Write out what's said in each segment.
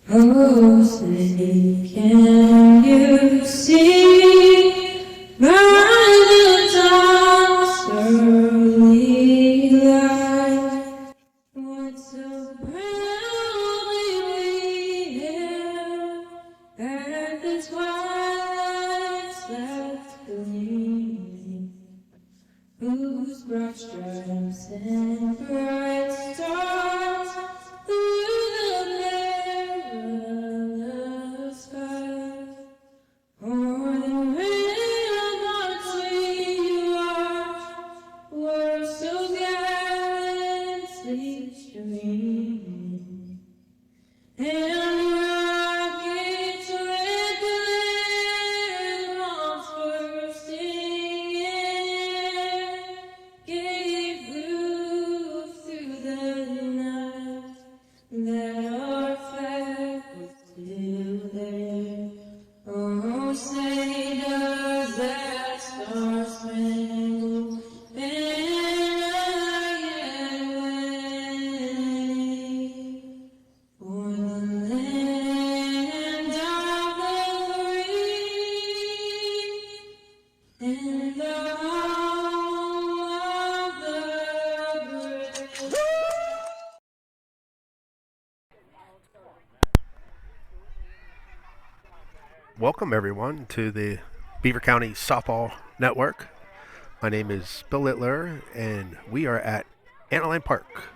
Oh, say, can you see by the dawn's early light what so proudly we hailed at the twilight's last gleaming, whose broad stripes and bright stars through the perilous fight, o'er the ramparts we watched were so gallantly streaming, and rockets red glared bombs bursting in gave proof through the night that our flag was still there. Oh, say does that star-spangled banner yet wave for the land of the free and the home of the brave. Welcome, everyone, to the Beaver County Softball Network. My name is Bill Littler, and we are at Antlerland Park.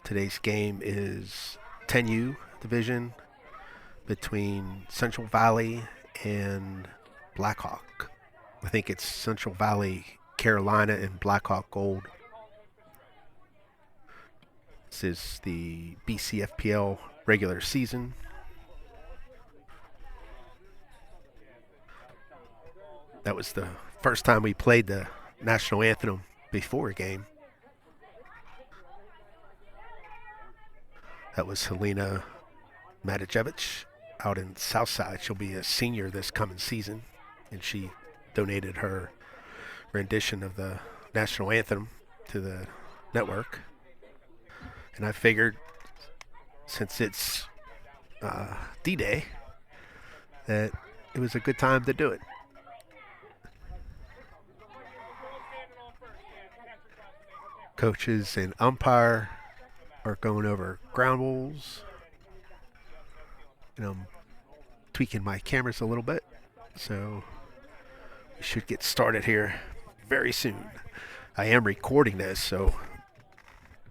Today's game is 10U division between Central Valley and Blackhawk. I think it's Central Valley, Carolina, and Blackhawk Gold. This is the BCFPL regular season. That was the first time we played the national anthem before a game. That was Helena Matijevic out in Southside. She'll be a senior this coming season, and she donated her rendition of the national anthem to the network. And I figured, since it's D-Day, that it was a good time to do it. Coaches and umpire are going over ground rules. And I'm tweaking my cameras a little bit, so we should get started here very soon. I am recording this, so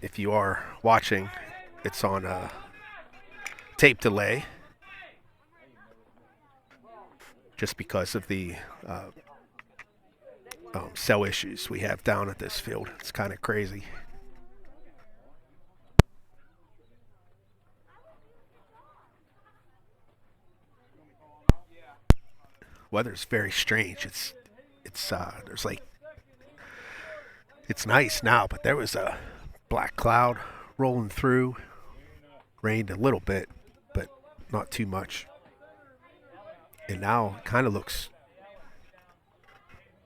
if you are watching, it's on a tape delay, just because of the cell issues we have down at this field. It's kind of crazy. Weather's very strange. There's like, it's nice now, but there was a black cloud rolling through. Rained a little bit, but not too much. And now it kind of looks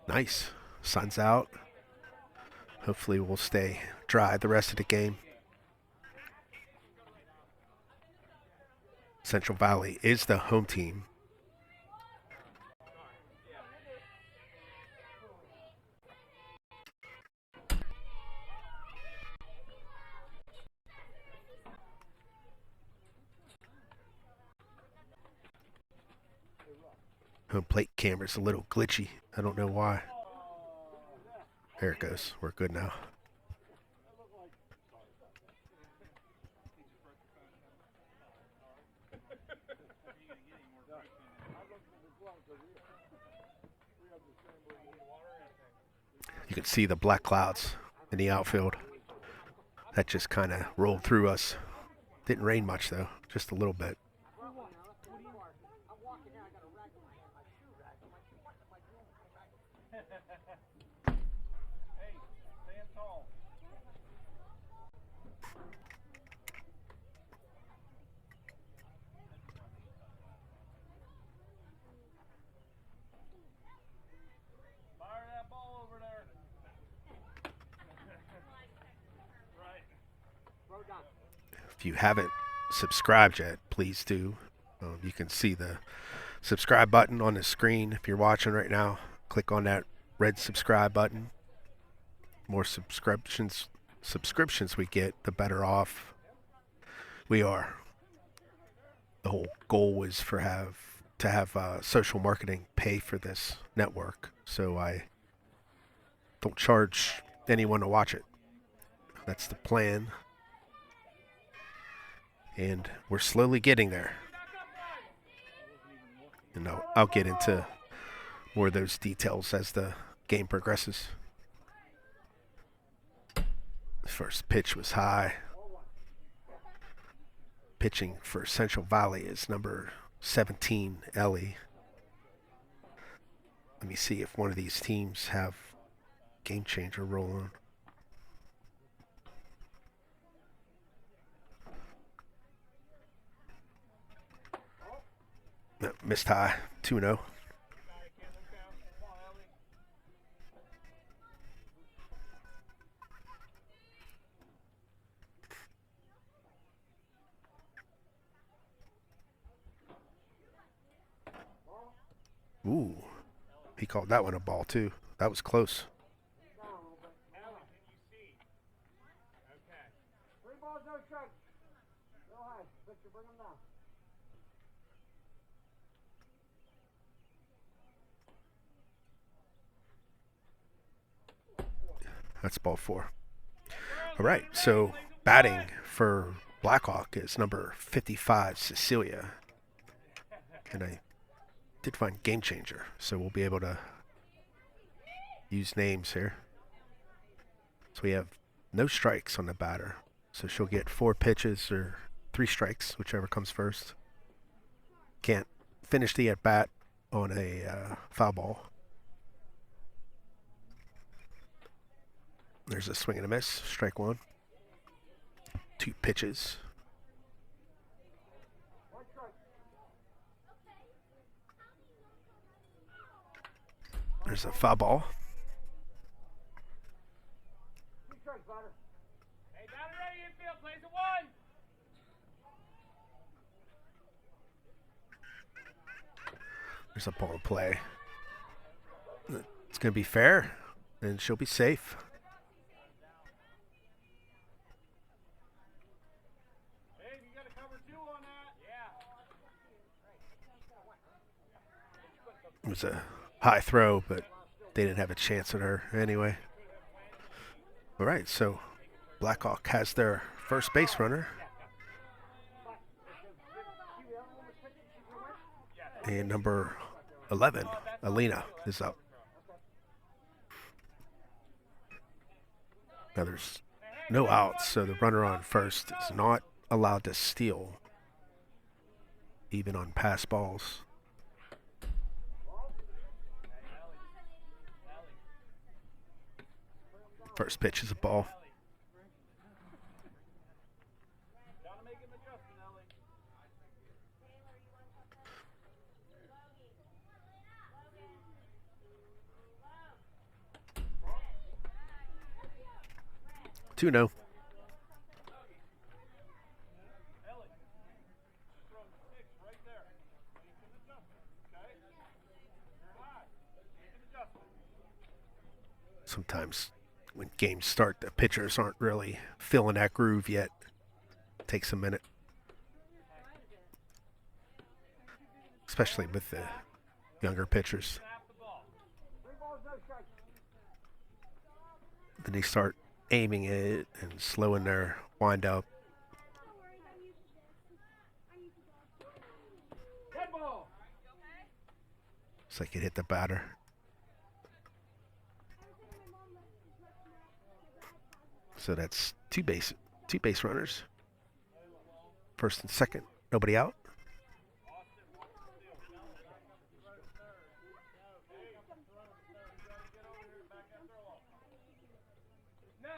nice. Sun's out. Hopefully we'll stay dry the rest of the game. Central Valley is the home team. Home plate camera's a little glitchy. I don't know why. There it goes. We're good now. You can see the black clouds in the outfield. That just kind of rolled through us. Didn't rain much though, just a little bit. If you haven't subscribed yet, please do. You can see the subscribe button on the screen if you're watching right now. Click on that red subscribe button. More subscriptions we get, the better off we are. The whole goal is to have social marketing pay for this network, so I don't charge anyone to watch it. That's the plan, and we're slowly getting there. And I'll get into more of those details as the game progresses. The first pitch was high. Pitching for Central Valley is number 17, Ellie. Let me see if one of these teams have Game Changer rolling. No, missed high, 2-0. Ooh, he called that one a ball too. That was close. That's ball 4. All right, so batting for Blackhawk is number 55, Cecilia. And I did find Game Changer, so we'll be able to use names here. So we have no strikes on the batter, so she'll get 4 pitches or 3 strikes, whichever comes first. Can't finish the at bat on a foul ball. There's a swing and a miss, strike 1. 2 pitches. There's a foul ball. Hey, batter ready, infield, plays a 1. There's a ball in play. It's going to be fair, and she'll be safe. Hey, you got to cover 2 on that. Yeah. It was a high throw, but they didn't have a chance at her anyway. All right, so Blackhawk has their first base runner. And number 11, Alina, is up. Now there's no outs, so the runner on first is not allowed to steal, even on pass balls. First pitch is a ball. Gotta make him adjust, Ellie. 2-0. Sometimes when games start, the pitchers aren't really feeling that groove yet. It takes a minute. Especially with the younger pitchers. Then they start aiming it and slowing their wind up. It's like it hit the batter. So that's two base runners. First and second, nobody out. No,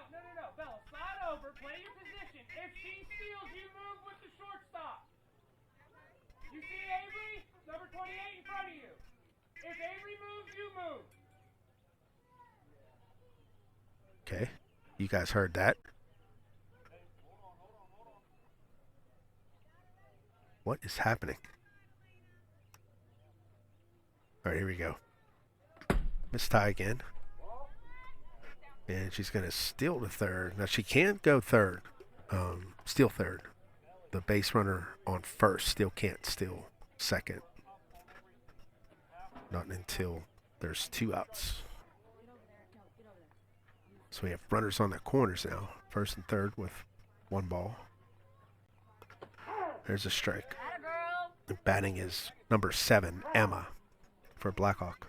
Bella, slide over, play your position. If she steals, you move with the shortstop. You see Avery? Number 28 in front of you. If Avery moves, you move. Okay, you guys heard that. What is happening? All right, here we go. Miss tie again. And she's going to steal the third. Now, she can't go third. Steal third. The base runner on first still can't steal second. Not until there's 2 outs. So we have runners on the corners now. First and third with 1 ball. There's a strike. The batting is number 7, Emma, for Blackhawk.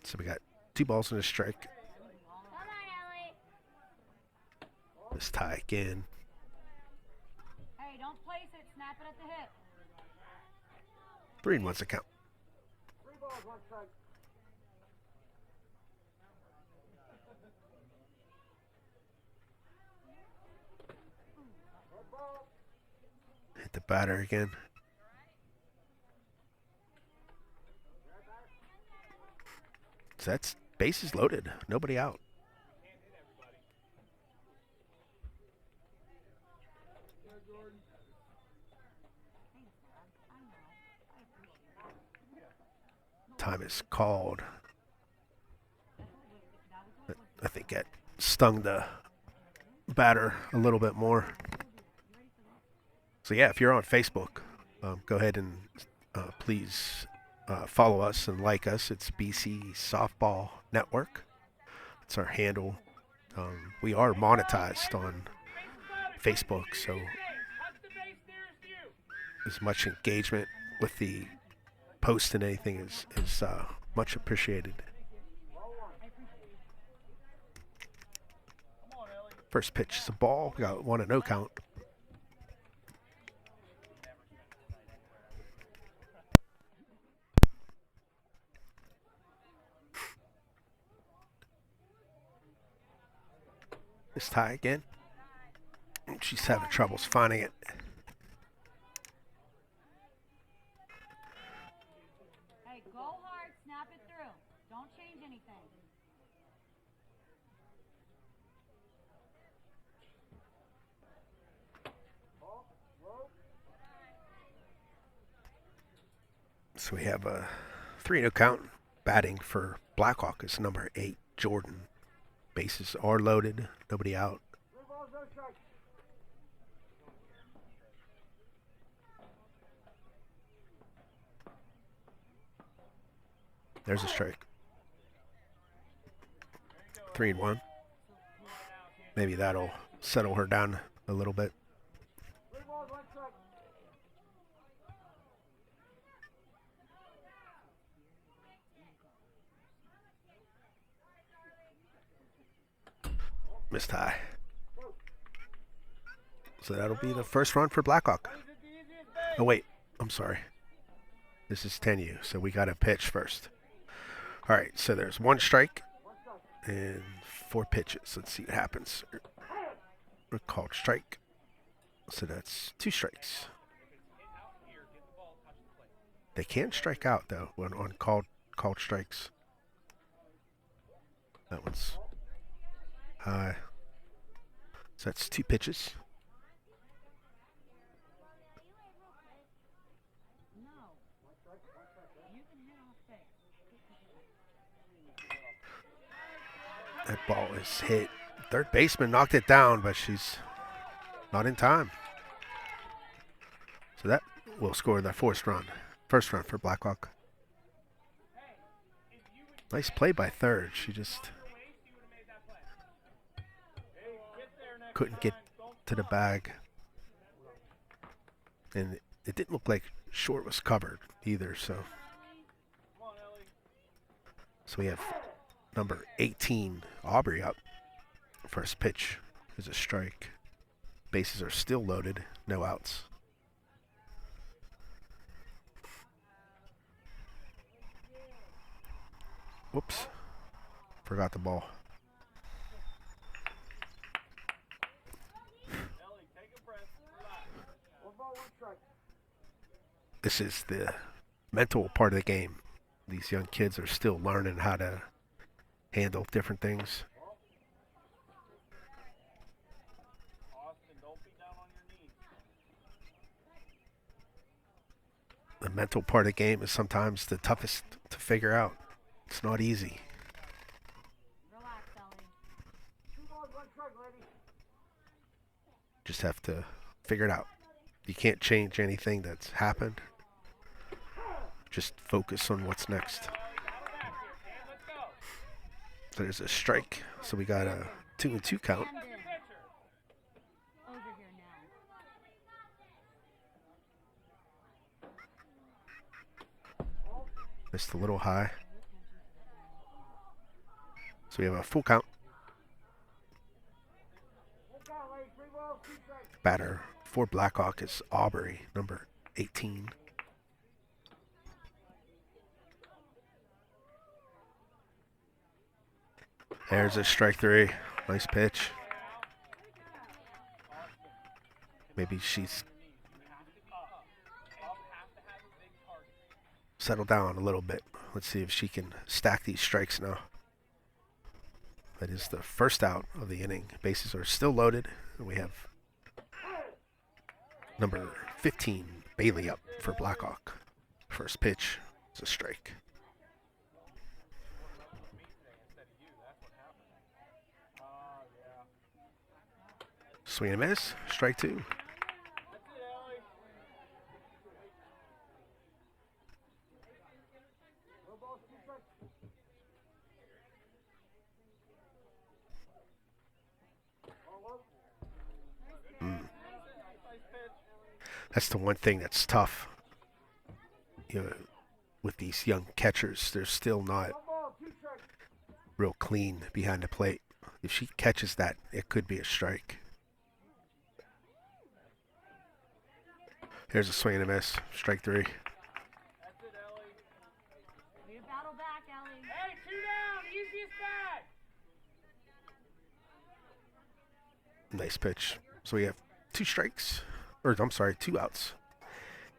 So we got 2 balls and a strike. This tie again. Hey, don't place it. Snap it at the hip. 3-1's the count. 3 balls, 1 strike. Hit the batter again. So that's bases loaded. Nobody out. Time is called. I think that stung the batter a little bit more. So yeah, if you're on Facebook, go ahead and please follow us and like us. It's BC Softball Network. It's our handle. We are monetized on Facebook, so as much engagement with the post and anything is much appreciated. First pitch is a ball. We got 1-0 count. This tie again. She's having troubles finding it. Hey, go hard. Snap it through. Don't change anything. So we have a 3-0 count. Batting for Blackhawk is number 8, Jordan. Bases are loaded. Nobody out. 3 balls, 1 strike. There's a strike. 3-1. Maybe that'll settle her down a little bit. 3 balls, 1 strike. Missed high. So that'll be the first run for Blackhawk. Oh wait, I'm sorry. This is 10U, so we got to pitch first. All right, so there's 1 strike and 4 pitches. Let's see what happens. We're called strike. So that's 2 strikes. They can strike out though when on called strikes. That one's high. So that's 2 pitches. That ball is hit. Third baseman knocked it down, but she's not in time. So that will score the first run for Blackhawk. Nice play by third. She just couldn't get to the bag. And it didn't look like short was covered either, so we have number 18, Aubrey, up. First pitch is a strike. Bases are still loaded, no outs. Whoops, forgot the ball. this is the mental part of the game. These young kids are still learning how to handle different things. Austin, don't be down on your knees. The mental part of the game is sometimes the toughest to figure out. It's not easy. Relax, Ellie. Just have to figure it out. You can't change anything that's happened. Just focus on what's next. So there's a strike. So we got a 2-2 count. End it. Over here now. Missed a little high. So we have a full count. Batter for Blackhawk is Aubrey, number 18. There's a strike three. Nice pitch. Maybe she's settled down a little bit. Let's see if she can stack these strikes now. That is the first out of the inning. Bases are still loaded. And we have number 15, Bailey, up for Blackhawk. First pitch is a strike. Swing and a miss. Strike two. That's the one thing that's tough. You know, with these young catchers, they're still not real clean behind the plate. If she catches that, it could be a strike. Here's a swing and a miss. Strike three. That's it, Ellie. We battle back, Ellie. Hey, 2 down. Easiest bag. Nice pitch. So we have two strikes. Or, I'm sorry, two outs.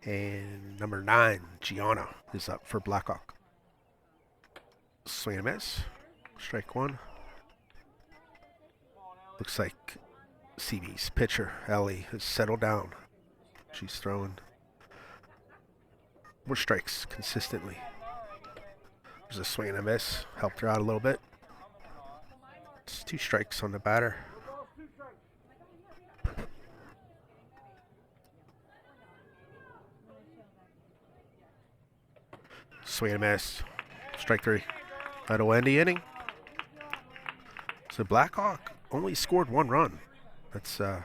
And number 9, Gianna, is up for Blackhawk. Swing and a miss. Strike one. Looks like CB's pitcher, Ellie, has settled down. She's throwing more strikes consistently. There's a swing and a miss. Helped her out a little bit. It's 2 strikes on the batter. Swing and a miss. Strike 3. That'll end the inning. So Blackhawk only scored 1 run. That's a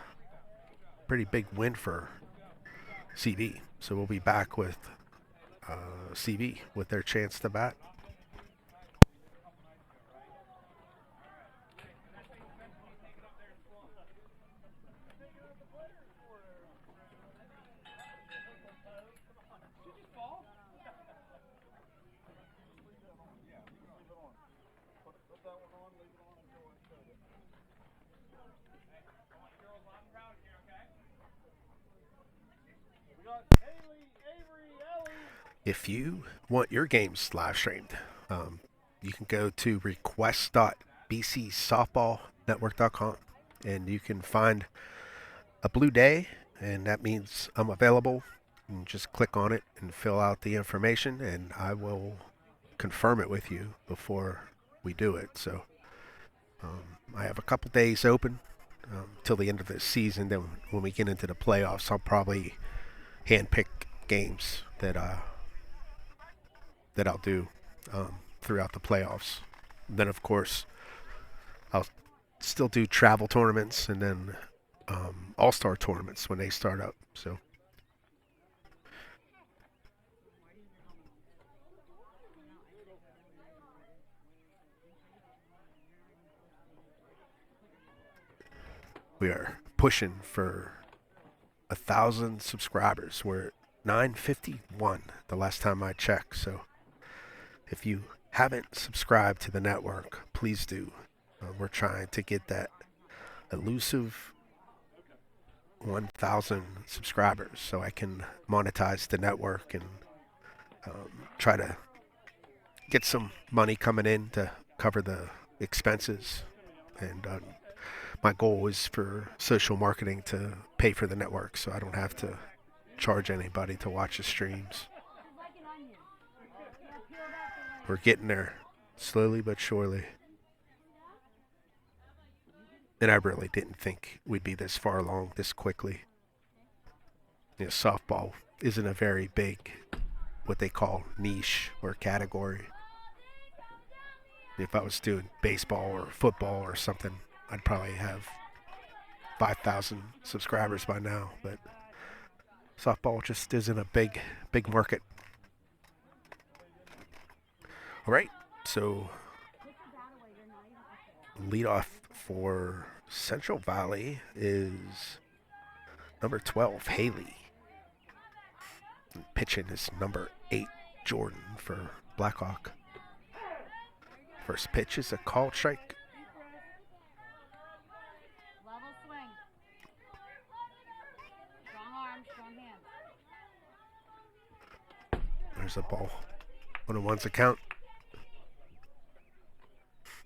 pretty big win for CV. So we'll be back with CV with their chance to bat. If you want your games live streamed, you can go to request.bcsoftballnetwork.com and you can find a blue day, and that means I'm available. And just click on it and fill out the information, and I will confirm it with you before we do it. So I have a couple days open till the end of the season. Then when we get into the playoffs, I'll probably handpick games that I'll do throughout the playoffs. Then, of course, I'll still do travel tournaments and then all-star tournaments when they start up. So we are pushing for 1,000 subscribers. We're at 951 the last time I checked. So if you haven't subscribed to the network, please do. We're trying to get that elusive 1,000 subscribers so I can monetize the network and try to get some money coming in to cover the expenses. And my goal is for social marketing to pay for the network so I don't have to charge anybody to watch the streams. We're getting there, slowly but surely. And I really didn't think we'd be this far along this quickly. You know, softball isn't a very big, what they call niche or category. If I was doing baseball or football or something, I'd probably have 5,000 subscribers by now. But softball just isn't a big market. All right, so leadoff for Central Valley is number 12, Haley. And pitching is number 8, Jordan for Blackhawk. First pitch is a called strike. Level swing. Strong arm, strong hand. There's a ball. 1-1's a count.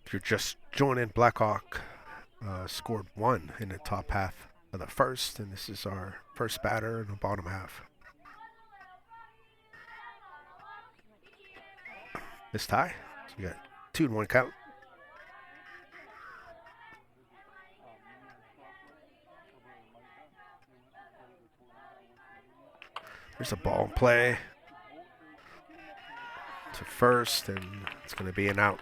If you're just joining, Blackhawk scored 1 in the top half of the first, and this is our first batter in the bottom half. This tie, so we got 2-1 count. There's a ball in play to first, and it's going to be an out.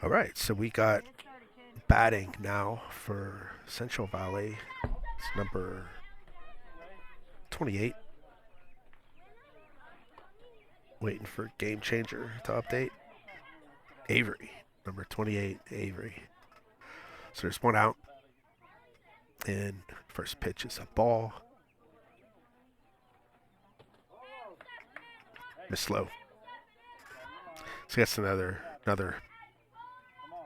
All right, so we got batting now for Central Valley. It's number 28. Waiting for Game Changer to update. Avery, number 28, Avery. So there's one out. And first pitch is a ball. Miss low. So that's another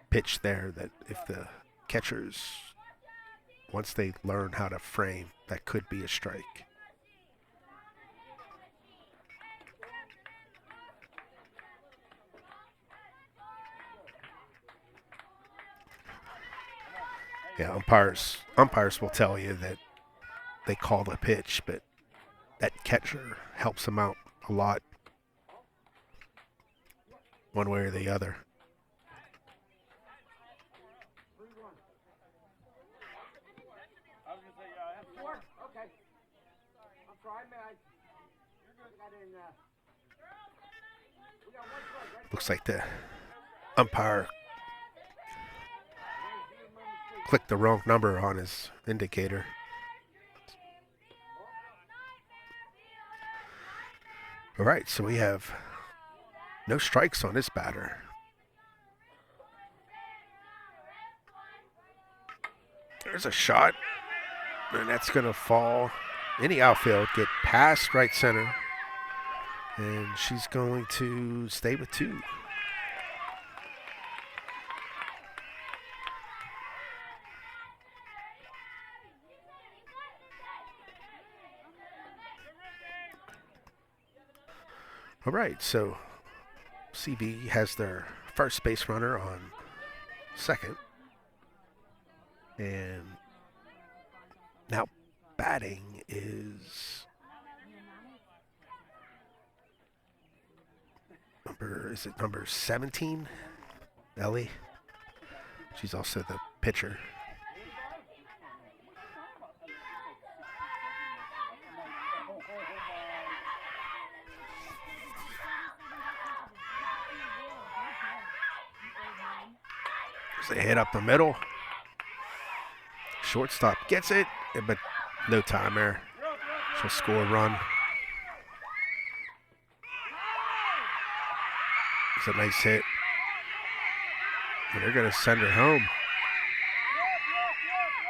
pitch there that if the catchers, once they learn how to frame, that could be a strike. Yeah, umpires will tell you that they call the pitch, but that catcher helps them out a lot, one way or the other. Looks like the umpire clicked the wrong number on his indicator. All right, so we have no strikes on this batter. There's a shot, and that's going to fall in the outfield, get past right center, and she's going to stay with 2. All right, so CV has their first base runner on second. And now batting is number 17, Ellie. She's also the pitcher. There's a hit up the middle. Shortstop gets it, but no time there. She'll score a run. It's a nice hit. And they're going to send her home.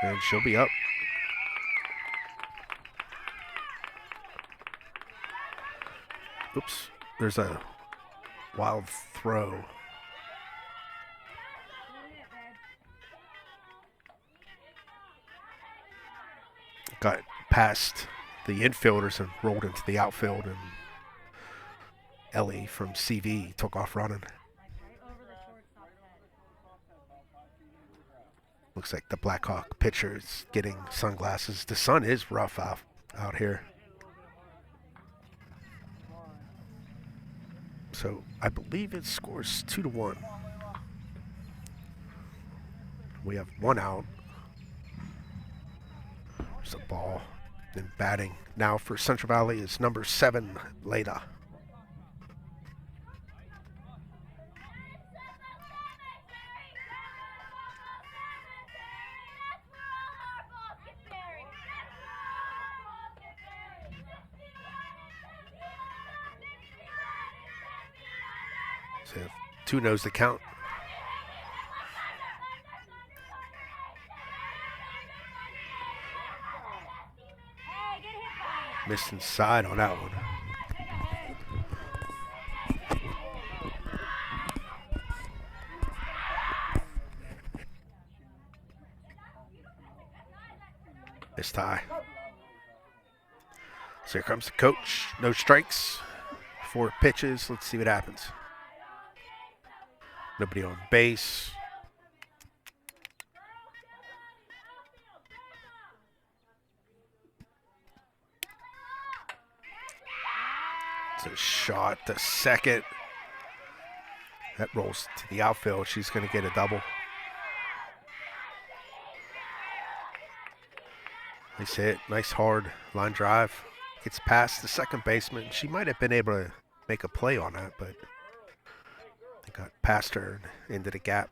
And she'll be up. Oops. There's a wild throw. Got past the infielders and rolled into the outfield, and Ellie from CV took off running. Looks like the Blackhawk pitcher is getting sunglasses. The sun is rough out here. So I believe it scores 2-1. We have one out. There's a ball. And batting now for Central Valley is number 7, Leda. So 2 knows the count. Missed inside on that one. Missed high. So here comes the coach. No strikes. 4 pitches. Let's see what happens. Nobody on base. It's a shot to second. That rolls to the outfield. She's going to get a double. Nice hit. Nice hard line drive. Gets past the second baseman. She might have been able to make a play on that, but they got past her and into the gap.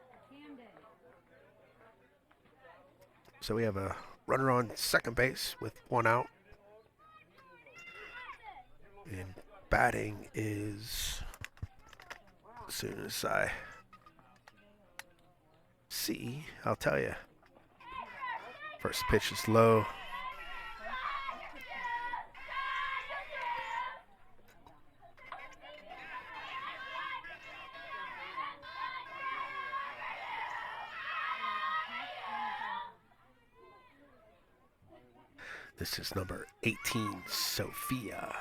So we have a runner on second base with 1 out. And batting is, as soon as I see, I'll tell you. First pitch is low. This is number 18, Sophia.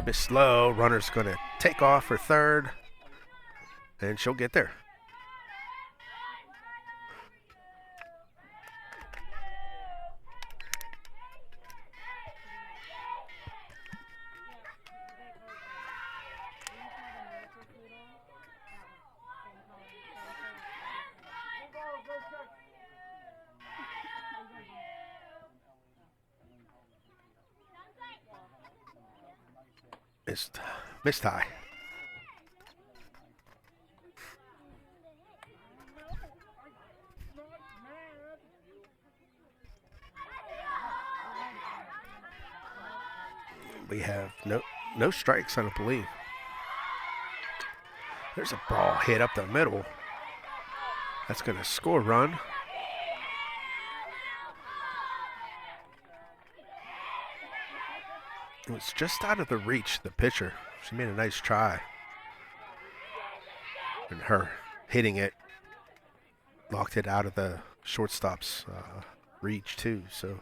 Miss low. Runner's going to take off for third, and she'll get there. Missed high. We have no strikes, I don't believe. There's a ball hit up the middle. That's going to score a run. It was just out of the reach of the pitcher. She made a nice try. And her hitting it knocked it out of the shortstop's reach too. So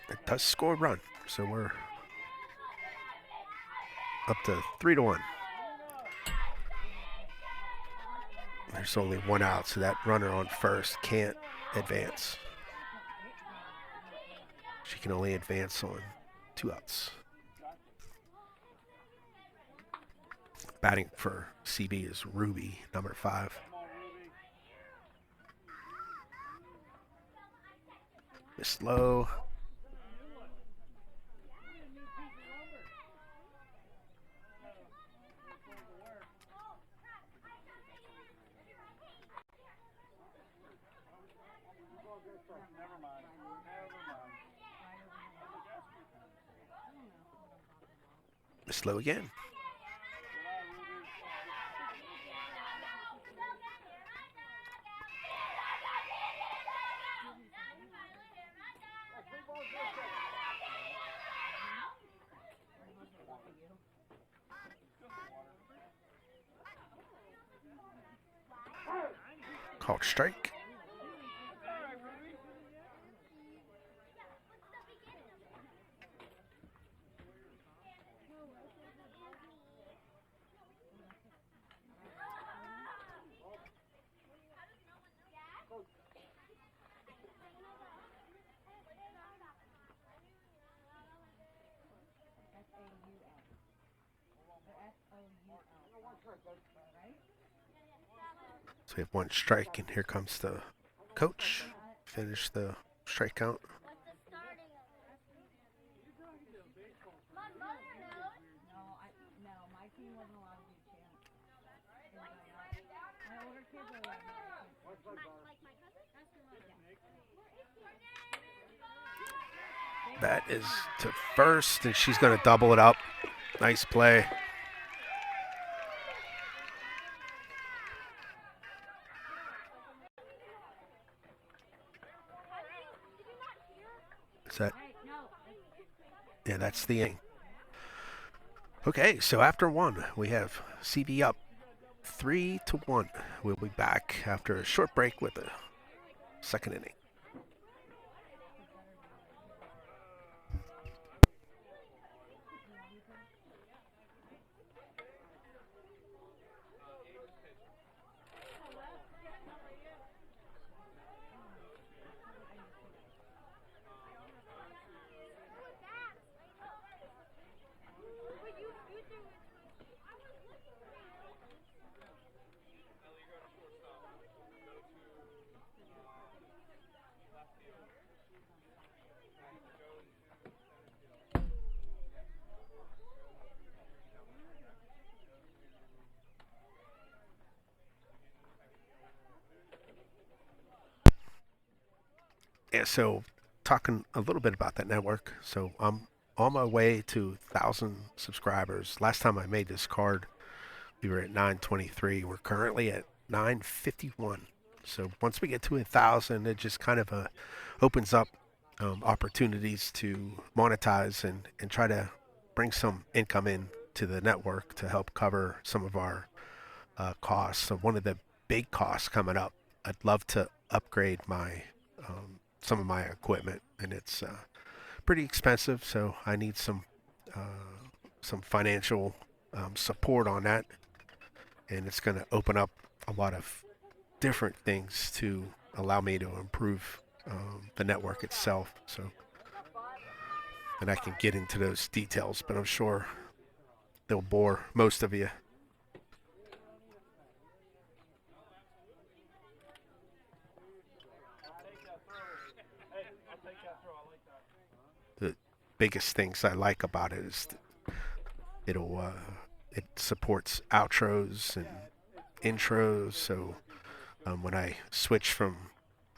it does score a run. So we're up to 3-1. There's only 1 out, so that runner on first can't advance. She can only advance on 2 outs. Batting for CB is Ruby, number 5. Miss low. Slow again. Called strike. So we have one strike, and here comes the coach. Finish the strike count. No, my team wasn't allowed to do chants. My older kids are allowed to do That is to first, and she's going to double it up. Nice play. Is that? Yeah, that's the inning. Okay, so after one, we have CV up 3-1. We'll be back after a short break with the second inning. Yeah, so talking a little bit about that network. So I'm on my way to 1,000 subscribers. Last time I made this card, we were at 923. We're currently at 951. So once we get to 1,000, it just kind of opens up opportunities to monetize and try to bring some income in to the network to help cover some of our costs. So one of the big costs coming up, I'd love to upgrade my some of my equipment, and it's pretty expensive. So I need some financial support on that, and it's going to open up a lot of different things to allow me to improve the network itself. So, and I can get into those details, but I'm sure they'll bore most of you. The biggest things I like about it is it supports outros and intros. So when I switch from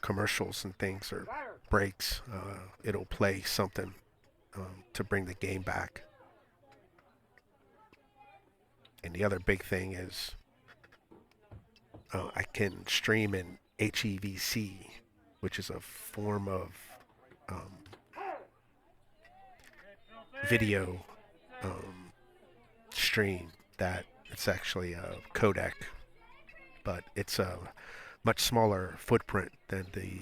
commercials and things or breaks, it'll play something to bring the game back. And the other big thing is I can stream in HEVC, which is a form of video stream that it's actually a codec, but it's a much smaller footprint than the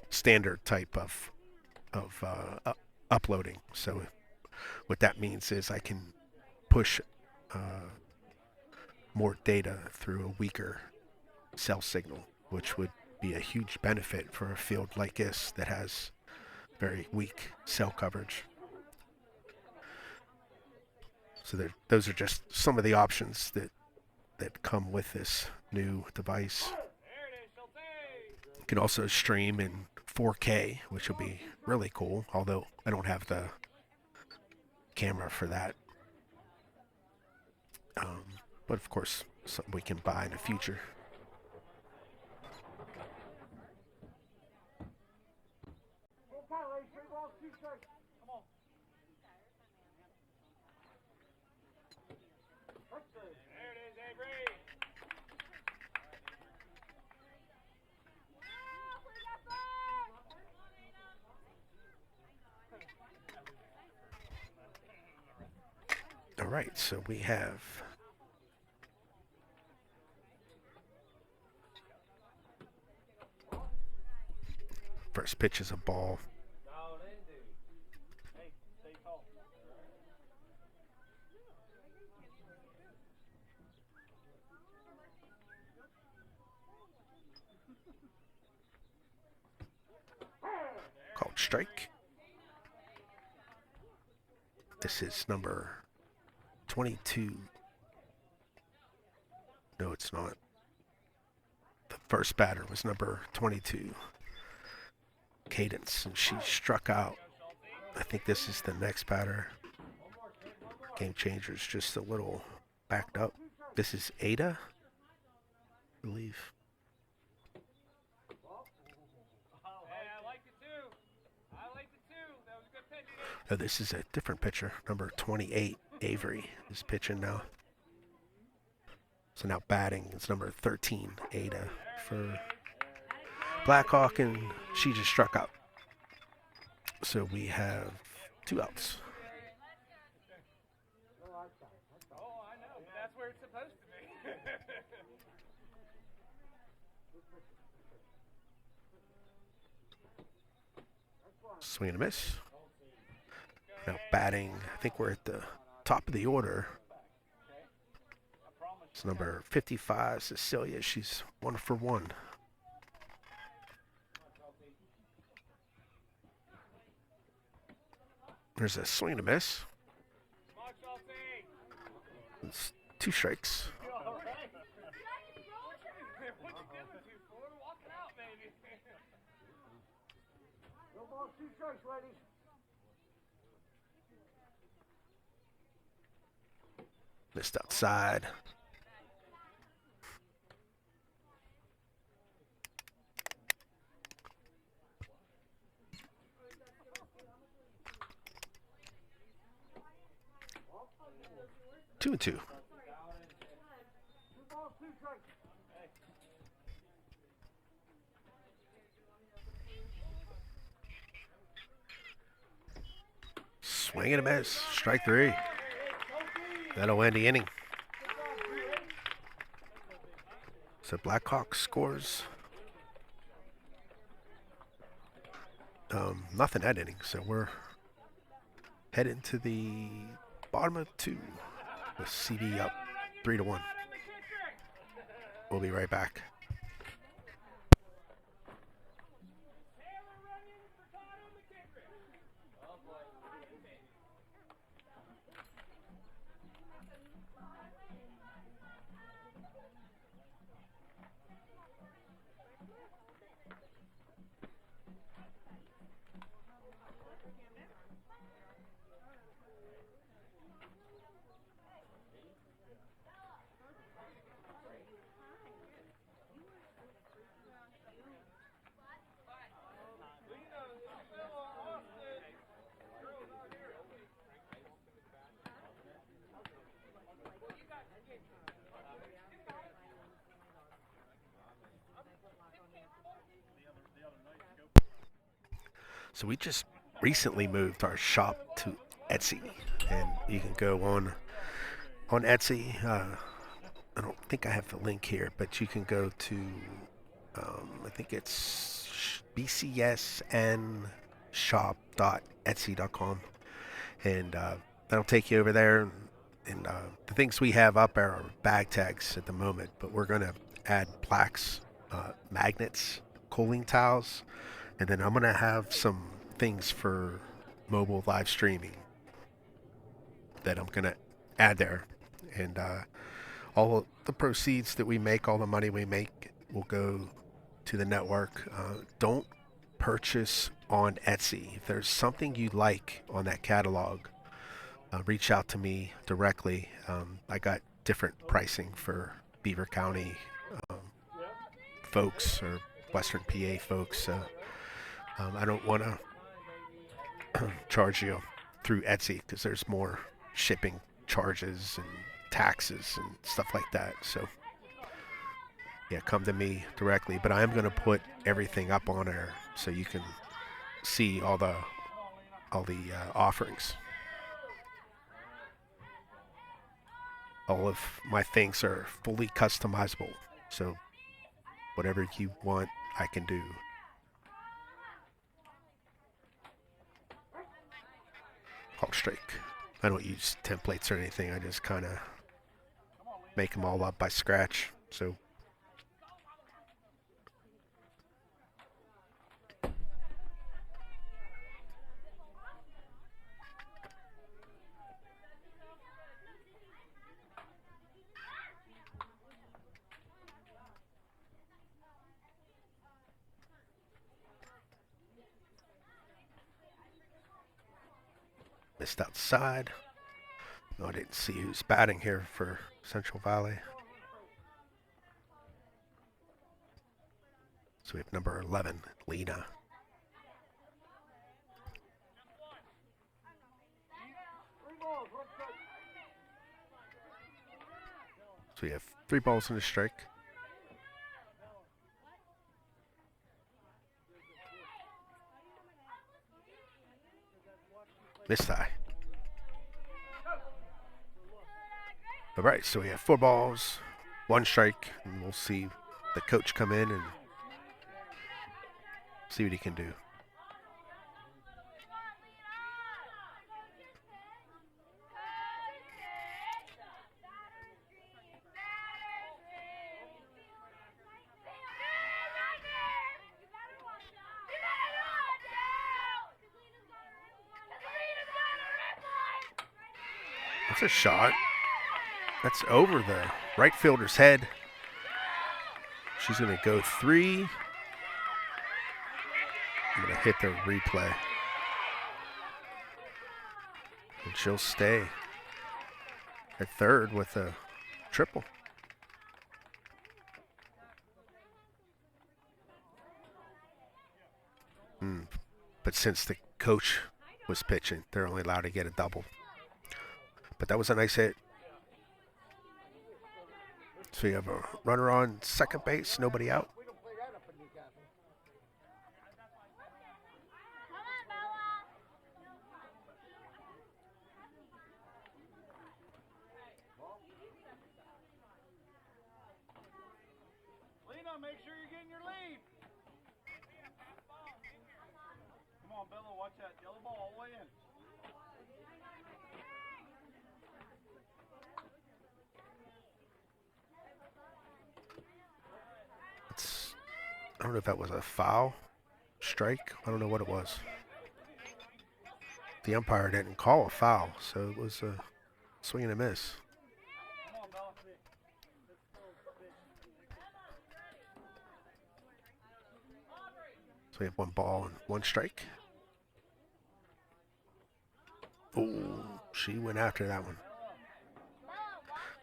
standard type of uploading. So what that means is I can push more data through a weaker cell signal, which would be a huge benefit for a field like this that has very weak cell coverage. So those are just some of the options that come with this new device. You can also stream in 4K, which will be really cool, although I don't have the camera for that. But of course, something we can buy in the future. There it is, Avery. All right, so we have first pitch is a ball. Dial it in, dude. Hey, stay calm. Called strike. This is number 22. No, it's not. The first batter was number 22, Cadence, and she struck out. I think this is the next batter. Game Changer's just a little backed up. This is Ada, I believe. Hey, I liked it too. I liked it too. That was a good pitch. Oh, this is a different pitcher. Number 28, Avery, is pitching now. So now batting is number 13, Ada, for Blackhawk, and she just struck out. So we have 2 outs. Oh, I know. That's where it's supposed to be. Swing and a miss. Now batting, I think we're at the top of the order. It's number 55, Cecilia. She's 1 for 1. There's a swing and a miss. It's 2 strikes. What'd you give it to for? Walk it out, baby. No more 2 strikes, ladies. Missed outside. Two and two. 2 balls, 2 strikes. Swing and a miss. Strike 3. That'll end the inning. So Blackhawk scores nothing that inning. So we're heading to the bottom of 2 with CD up 3-1. We'll be right back. So we just recently moved our shop to Etsy, and you can go on Etsy. I don't think I have the link here, but you can go to I think it's bcsnshop.etsy.com, and that'll take you over there. And the things we have up are bag tags at the moment, but we're going to add plaques, magnets, cooling towels, and then I'm going to have some things for mobile live streaming that I'm going to add there. And all of the proceeds that we make, all the money we make, will go to the network. Don't purchase on Etsy. If there's something you like on that catalog, reach out to me directly. I got different pricing for Beaver County folks or Western PA folks. I don't want to charge you through Etsy because there's more shipping charges and taxes and stuff like that. So yeah, come to me directly. But I am going to put everything up on there so you can see all the offerings. All of my things are fully customizable. So whatever you want, I can do. Hawk Strike. I don't use templates or anything. I just kind of make them all up by scratch. So missed outside. No, I didn't see who's batting here for Central Valley. So we have number 11, Lena. So we have 3 balls and a strike. Missed high. All right, so we have 4 balls, 1 strike, and we'll see the coach come in and see what he can do. That's a shot. That's over the right fielder's head. She's going to go 3. I'm going to hit the replay. And she'll stay at third with a triple. But since the coach was pitching, they're only allowed to get a double. But that was a nice hit. So you have a runner on second base, nobody out. Lena, make sure you're getting your lead. Come on, Bella, watch that yellow ball all the way in. I don't know if that was a foul, strike. I don't know what it was. The umpire didn't call a foul, so it was a swing and a miss. So we have 1 ball and 1 strike. Oh, she went after that one.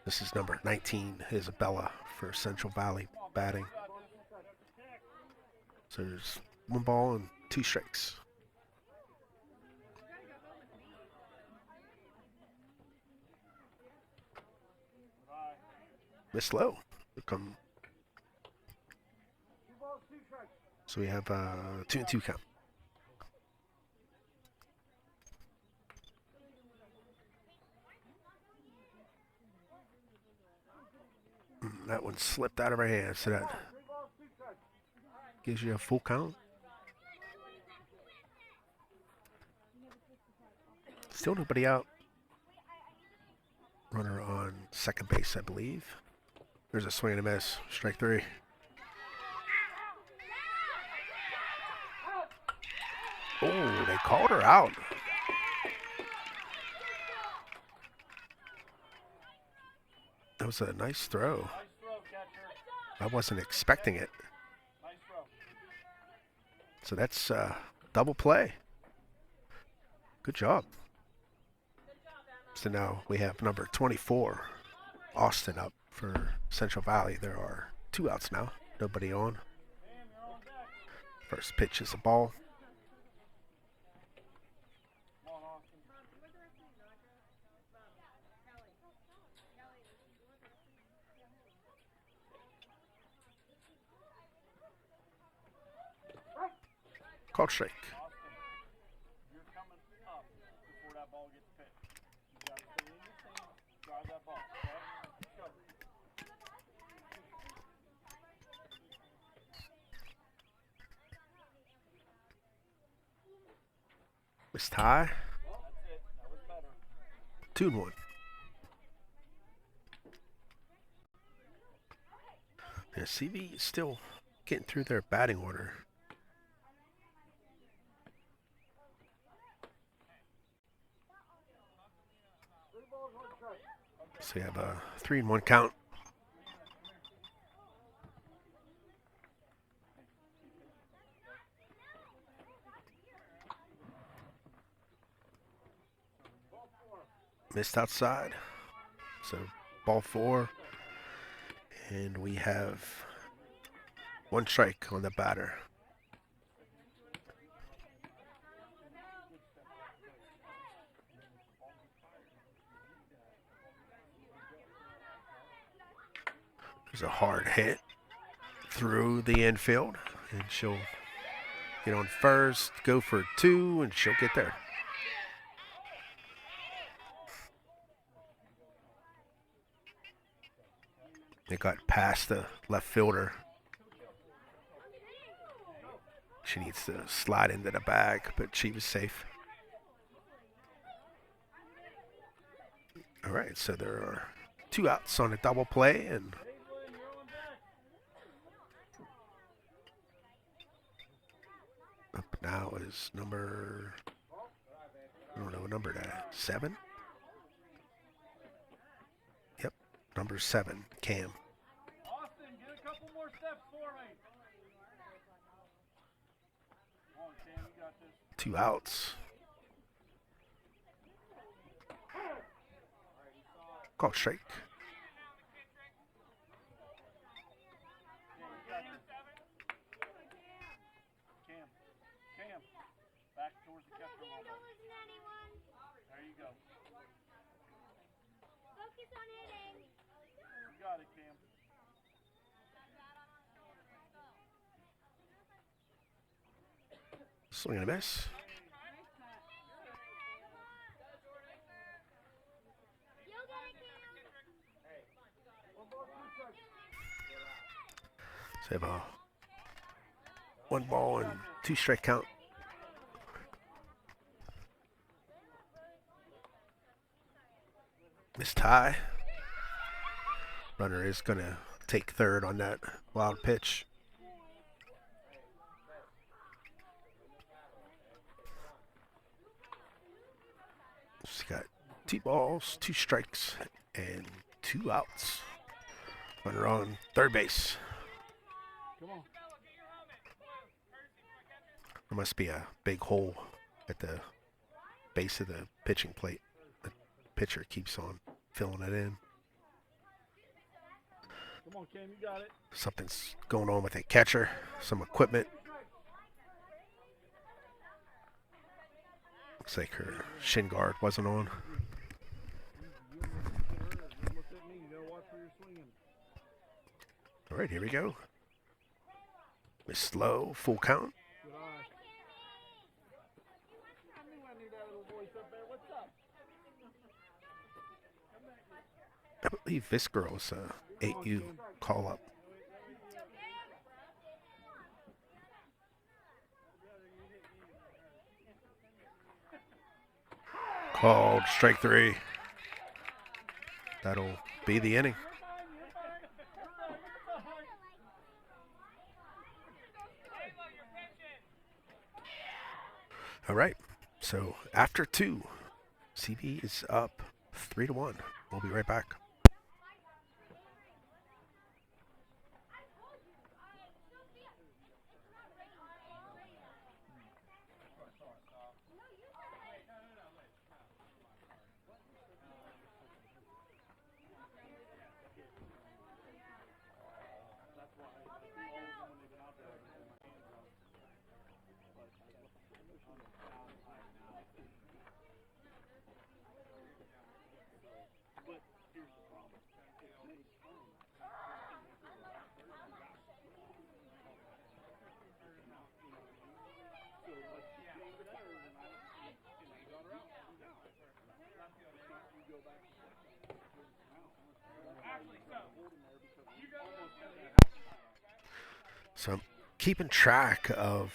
This is number 19, Isabella for Central Valley batting. So there's 1 ball and 2 strikes. Miss low. So we have 2-2 count. That one slipped out of our hands, so that gives you a full count. Still nobody out. Runner on second base, I believe. There's a swing and a miss. Strike 3. Oh, they called her out. That was a nice throw. I wasn't expecting it. So that's double play. Good job. So now we have number 24, Austin, up for Central Valley. There are 2 outs now. Nobody on. First pitch is a ball. Called strike. You're coming up before that ball gets pitched. You got to stay in your stance, drive that ball. Okay? Let's go. Missed high. That's it. That was better. 2-1. Yeah, CV is still getting through their batting order. So you have a 3-1 count. Missed outside. So ball 4. And we have 1 strike on the batter. There's a hard hit through the infield, and she'll get on first, go for 2, and she'll get there. It got past the left fielder. She needs to slide into the bag, but she was safe. All right, so there are 2 outs on a double play, and up now is number, I don't know what number that, 7? Yep, number 7, Cam. Austin, get a couple more steps for me. Come on, Cam, you got this. 2 outs. Called strike. Cam, back towards the catcher a little bit. There you go. Focus on hitting. You got it, Cam. Swing and a miss. You'll get it, Cam. So you have a 1 ball and 2 strike count. Missed high. Runner is going to take third on that wild pitch. She's got 2 balls, 2 strikes, and 2 outs. Runner on third base. Come on. There must be a big hole at the base of the pitching plate. The pitcher keeps on filling it in. Come on, Cam, you got it. Something's going on with the catcher, some equipment. Looks like her shin guard wasn't on. All right, here we go. Miss Slow, full count. Good eye. I knew I knew that little voice up there. What's up? I believe this girl's 8U call up. Called strike 3. That'll be the inning. All right, so after 2, CV is up 3-1. We'll be right back. But here's the actually. So, you go. So I'm keeping track of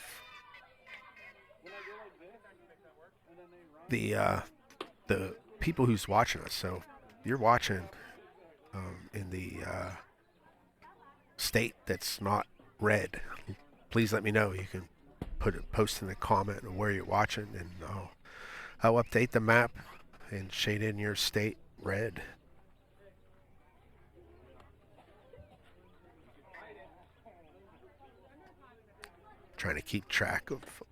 the people who's watching us. So you're watching in the state that's not red. Please let me know. You can post in the comment of where you're watching, and I'll update the map and shade in your state red. Trying to keep track of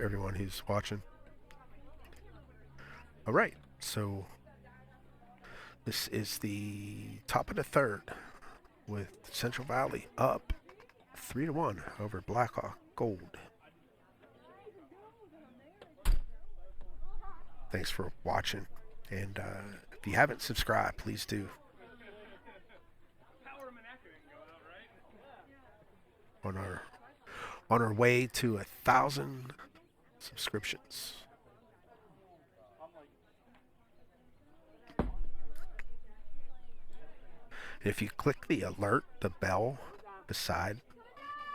everyone who's watching. All right, so this is the top of the third with Central Valley up 3-1 over Blackhawk Gold. Thanks for watching, and if you haven't subscribed, please do. On our way to 1,000 subscriptions. If you click the alert, the bell beside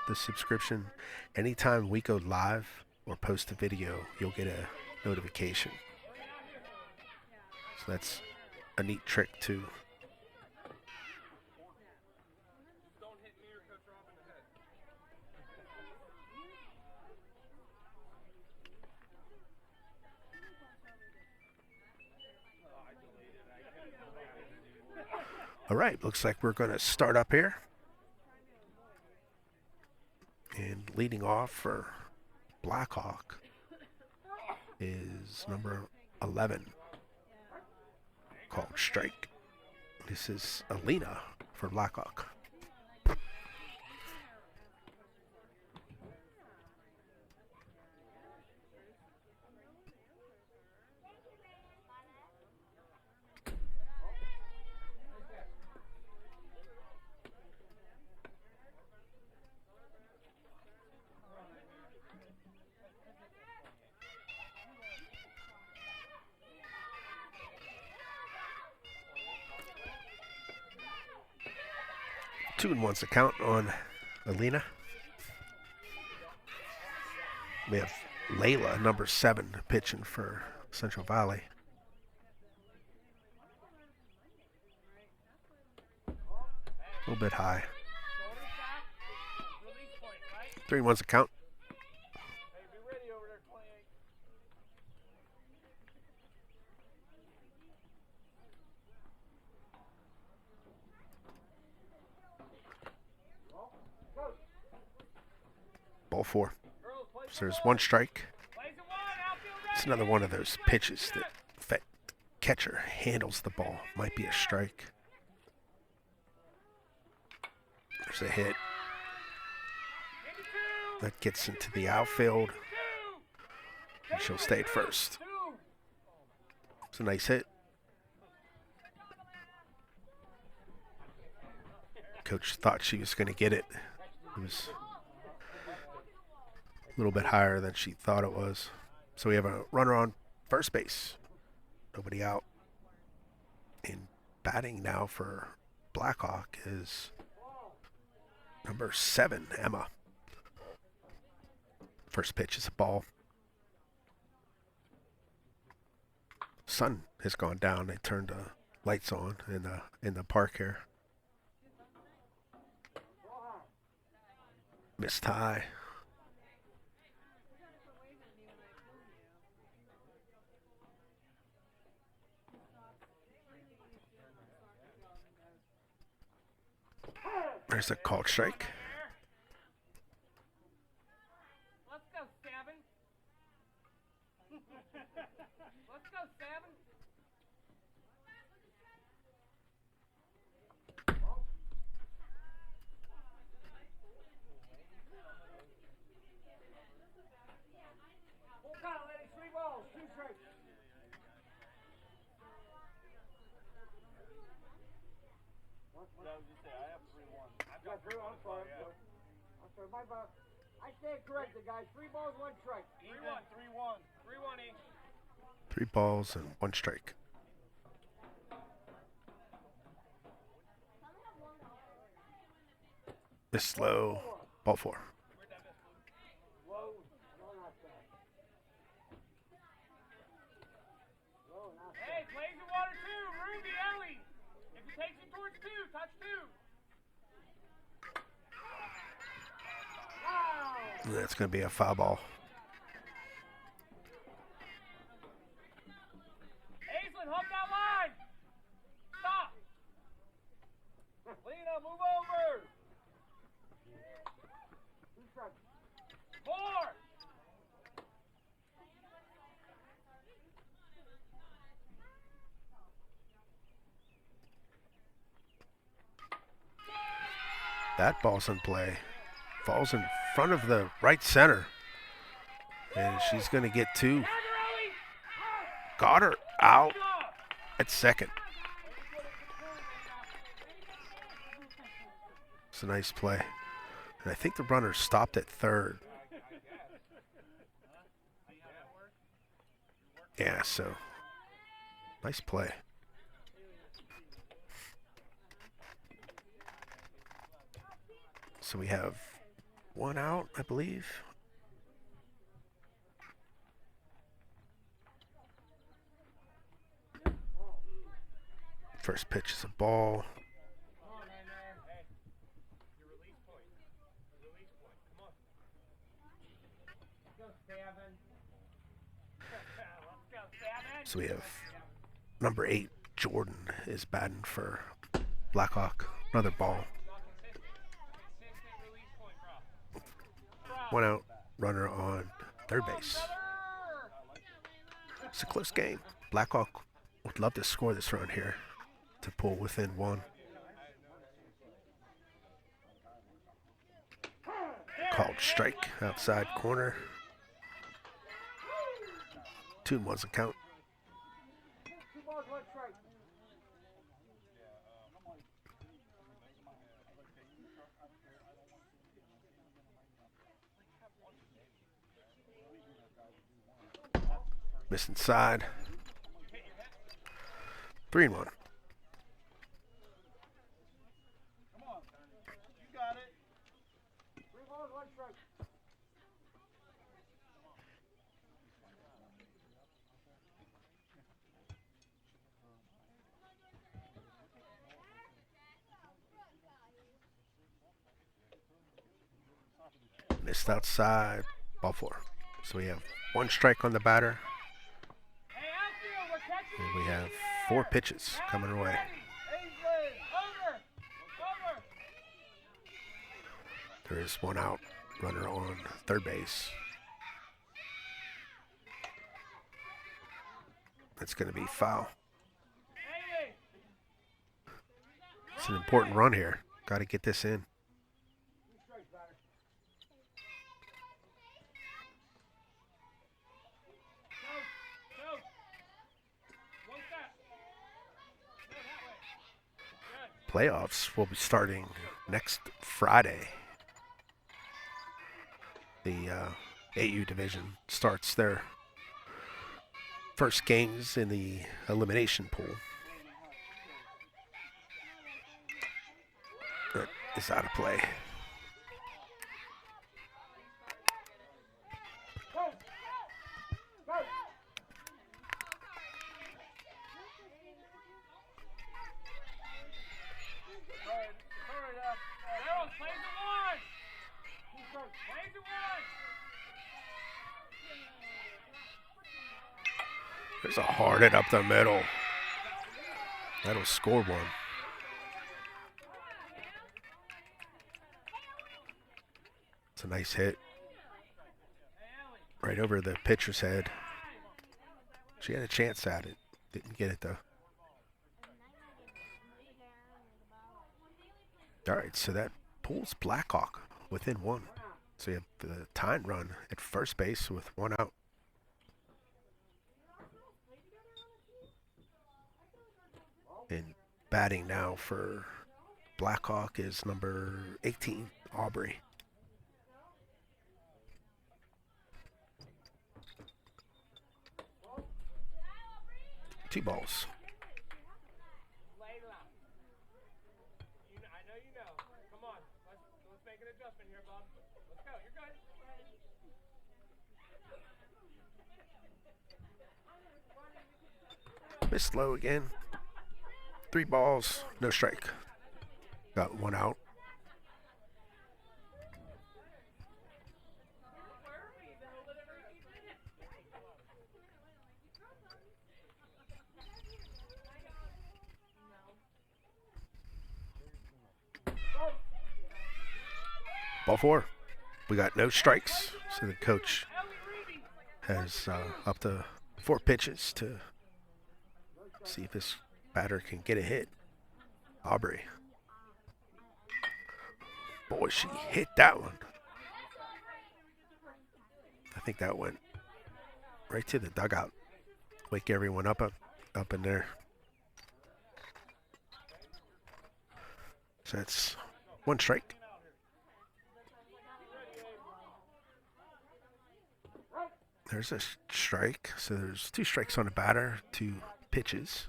the subscription, anytime we go live or post a video, you'll get a notification. So that's a neat trick too. All right, looks like we're going to start up here. And leading off for Blackhawk is number 11, called Strike. This is Alina for Blackhawk. Two and one's the count on Alina. We have Layla, number 7, pitching for Central Valley. A little bit high. 3-1's the count. Ball 4. So there's one strike. It's another one of those pitches that the catcher handles the ball. Might be a strike. There's a hit. That gets into the outfield. And she'll stay at first. It's a nice hit. Coach thought she was going to get it. It was a little bit higher than she thought it was. So we have a runner on first base. Nobody out. And batting now for Blackhawk is number 7, Emma. First pitch is a ball. Sun has gone down. They turned the lights on in the park here. Missed high. There's a called strike. Let's go, 7. Let's go, 7. Full count, ladies. 3 balls, 2 strikes. Yeah, 3, I'm sorry. I'm sorry, my bad. I stand corrected, guys. 3 balls, 1 strike. 3-1. 3-1. 3-1 each. 3 balls and 1 strike. This low. Ball 4. Low, no, not that. Low, not that. Hey, blaze of water 2, Ruby, Ellie. If it takes you towards 2, touch 2. That's going to be a foul ball. Aislinn, hook that line. Stop. Lena, move over. Two strikes. 4. That ball's in play. Falls in front of the right center. And she's going to get 2. Got her out at second. It's a nice play. And I think the runner stopped at third. Yeah, so nice play. So we have 1 out, I believe. First pitch is a ball. Come on, man. Hey, your release point. Your release point. Come on. Let's go, Savin. Let's go, Savin. So we have number 8, Jordan, is batting for Blackhawk. Another ball. Not consistent. Consistent release point, bro. 1 out, runner on third base. It's a close game. Blackhawk would love to score this run here to pull within 1. Called strike outside corner. 2 1's a count. 2 balls, 1 strike. Missing side. 3 1. Come on. You got it. 3 balls, 1 strike. Missed outside. Ball 4. So we have 1 strike on the batter. Hey, outfield, we're catching And we you in have the 4 air. pitches coming our way. Aislinn, over. Over. There is 1 out. Runner on third base. That's going to be foul. Hey, It's an important run here. Got to get this in. 2 strikes, batter. Go. One step. Go that way. Good. Playoffs will be starting next Friday. The AU division starts their first games in the elimination pool. That is out of play. Go. Go. Hurry up. Harold, plays the 1. 2 strikes. Plays the 1. There's a hard hit up the middle. That'll score 1. It's a nice hit. Right over the pitcher's head. She had a chance at it. Didn't get it though. All right, so that pulls Blackhawk within 1. So you have the tying run at first base with 1 out. And batting now for Blackhawk is number 18, Aubrey. Two balls. Layla. I know you know. Come on. Let's here, bub. Let's go. You're good. Missed low again. 3 balls, no strike. Got 1 out. Ball 4. We got no strikes, so the coach has up to 4 pitches to see if this batter can get a hit. Aubrey. Boy, she hit that one. I think that went right to the dugout. Wake everyone up in there. So that's 1 strike. There's a strike. So there's 2 strikes on the batter, 2 pitches.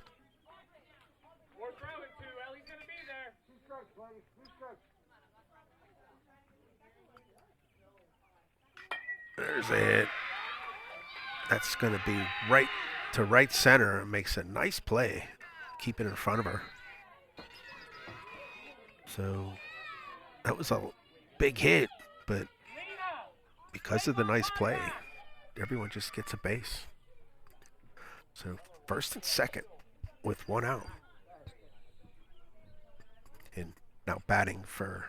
We're throwing 2. Ellie's going to be there. 2 strikes, ladies. 2 strikes. There's a hit. That's going to be right to right center. It makes a nice play. Keep it in front of her. So that was a big hit, but because of the nice play, everyone just gets a base. So first and second with 1 out. And now batting for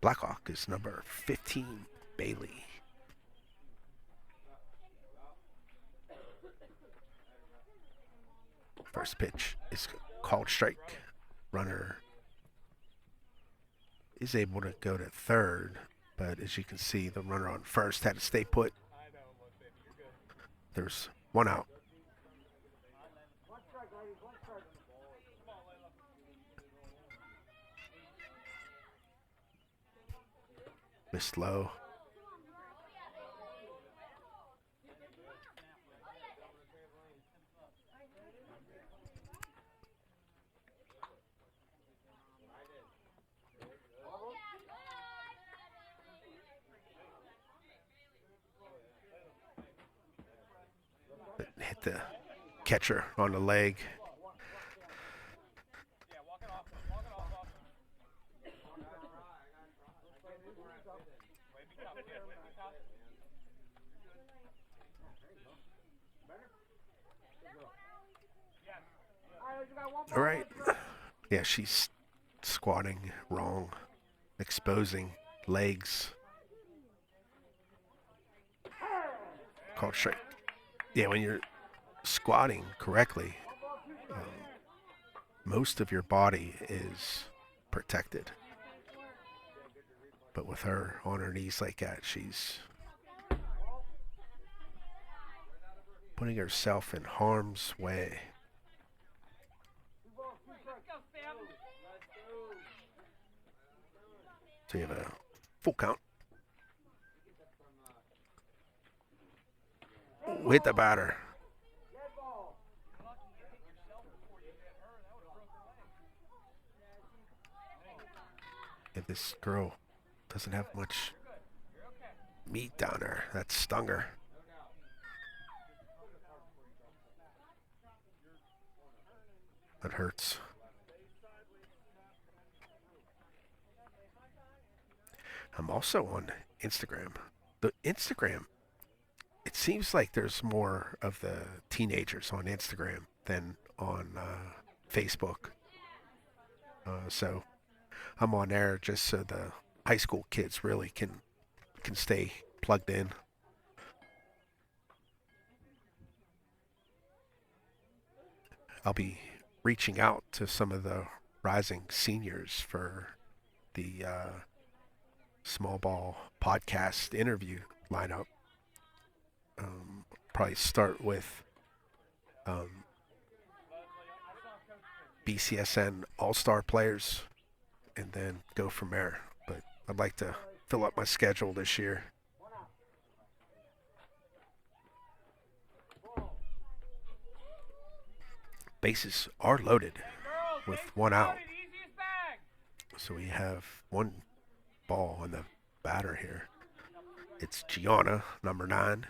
Blackhawk is number 15, Bailey. First pitch is called strike. Runner is able to go to third, but as you can see, the runner on first had to stay put. There's 1 out. 1 strike, ladies. 1 strike. Missed low. But hit the catcher on the leg. Yeah, walk it off. Walk it off. Way be tough. Yeah, way be tough. All right, you got 1 ball. All right. Yeah, she's squatting wrong, exposing legs. Called straight. Yeah, when you're squatting correctly, most of your body is protected. But with her on her knees like that, she's putting herself in harm's way. So you have a full count. With the batter. And this girl doesn't have much meat down her. That stung her. That hurts. I'm also on Instagram. The Instagram, it seems like there's more of the teenagers on Instagram than on Facebook. So I'm on there just so the high school kids really can stay plugged in. I'll be reaching out to some of the rising seniors for the small ball podcast interview lineup. Probably start with BCSN All-Star players and then go from there. But I'd like to fill up my schedule this year. Bases are loaded with 1 out. So we have 1, ball on the batter here. It's Gianna, number 9.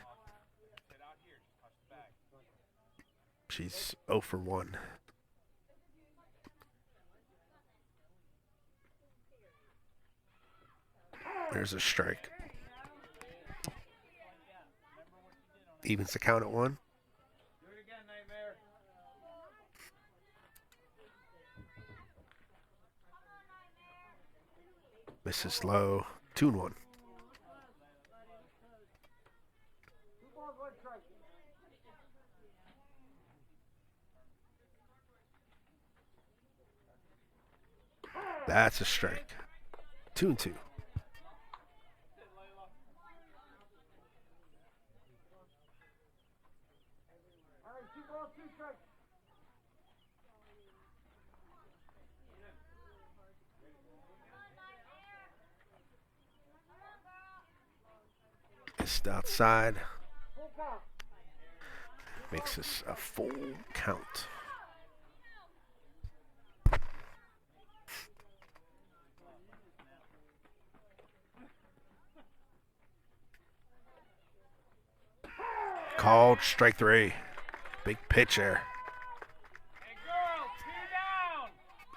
She's 0 for 1. There's a strike. Evens the count at 1. Do it again, Nightmare. Misses low. 2-1. 2 balls, 1 strike. That's a strike. 2-2. All right, 2 balls, 2 strikes. Missed outside. Full count. Makes this a full count. Called strike 3. Big pitch there. Hey, girl, 2 down.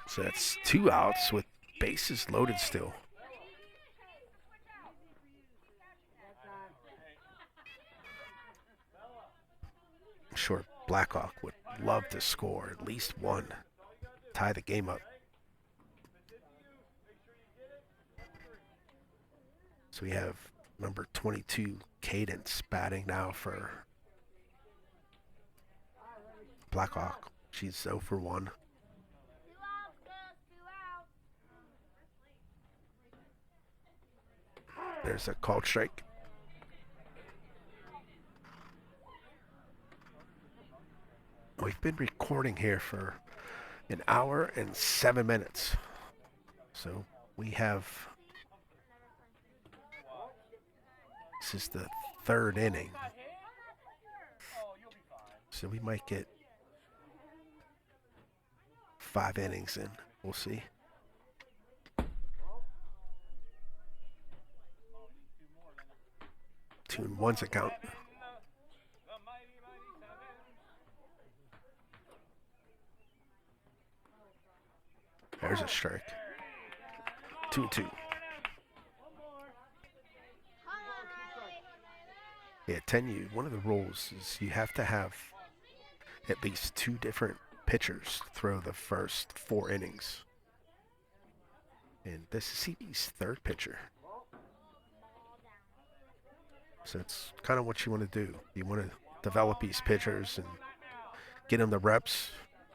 So that's 2 outs with bases loaded still. I'm sure Blackhawk would love to score at least 1. Tie the game up. So we have number 22, Cadence, batting now for Blackhawk. She's 0 for 1. 2 outs, girls, 2 outs. There's a called strike. We've been recording here for 1 hour and 7 minutes. So we have, this is the 3rd inning. Oh, you'll be fine. So we might get 5 innings in. We'll see. 2-1's a count. The mighty, mighty Sevens. There's a strike. 2-2. Yeah, 10U, one of the rules is you have to have at least 2 different pitchers throw the first 4 innings. And this is CB's 3rd pitcher. So it's kind of what you want to do. You want to develop these pitchers and get them the reps.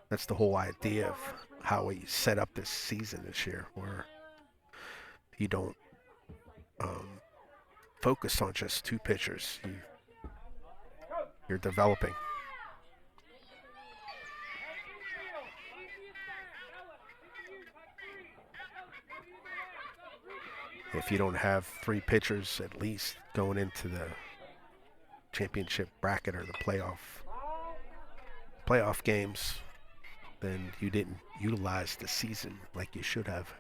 That's the whole idea of how we set up this season this year, where you don't focus on just 2 pitchers. You're developing. If you don't have 3 pitchers at least going into the championship bracket or the playoff games, then you didn't utilize the season like you should have.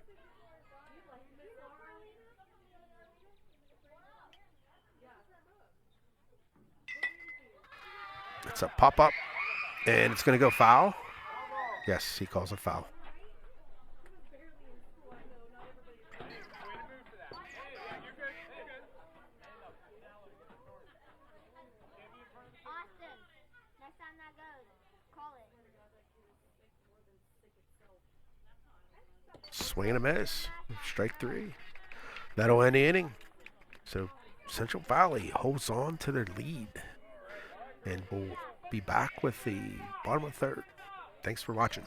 It's a pop-up, and it's going to go foul. Yes, he calls a foul. Austin, next time that goes, call it. Swing and a miss. Strike 3. That'll end the inning. So Central Valley holds on to their lead. And we'll be back with the bottom of the 3rd. Thanks for watching.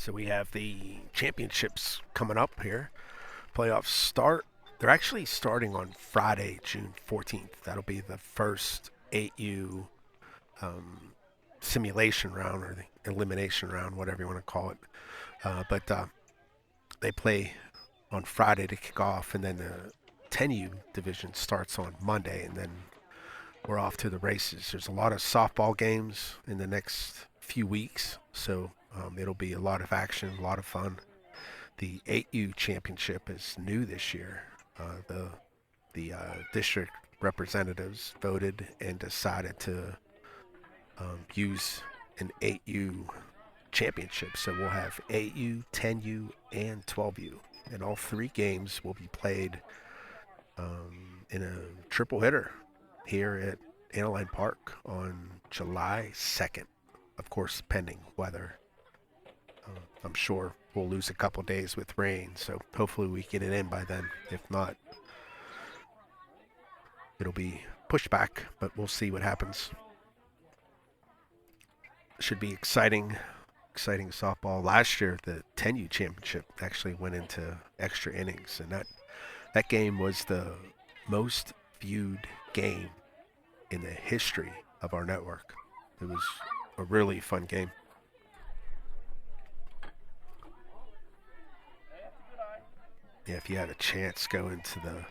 So we have the championships coming up here. Playoffs start. They're actually starting on Friday, June 14th. That'll be the first 8U simulation round or the elimination round, whatever you want to call it. But they play on Friday to kick off, and then the 10U division starts on Monday, and then we're off to the races. There's a lot of softball games in the next few weeks, so it'll be a lot of action, a lot of fun. The 8U championship is new this year. The district representatives voted and decided to use an 8U championship. So we'll have 8U, 10U, and 12U. And all three games will be played in a triple hitter here at Analine Park on July 2nd. Of course, pending weather. I'm sure we'll lose a couple days with rain, so hopefully we get it in by then. If not, it'll be pushed back, but we'll see what happens. Should be exciting softball. Last year, the 10U championship actually went into extra innings, and that game was the most viewed game in the history of our network. It was a really fun game. Yeah, if you have a chance, go into the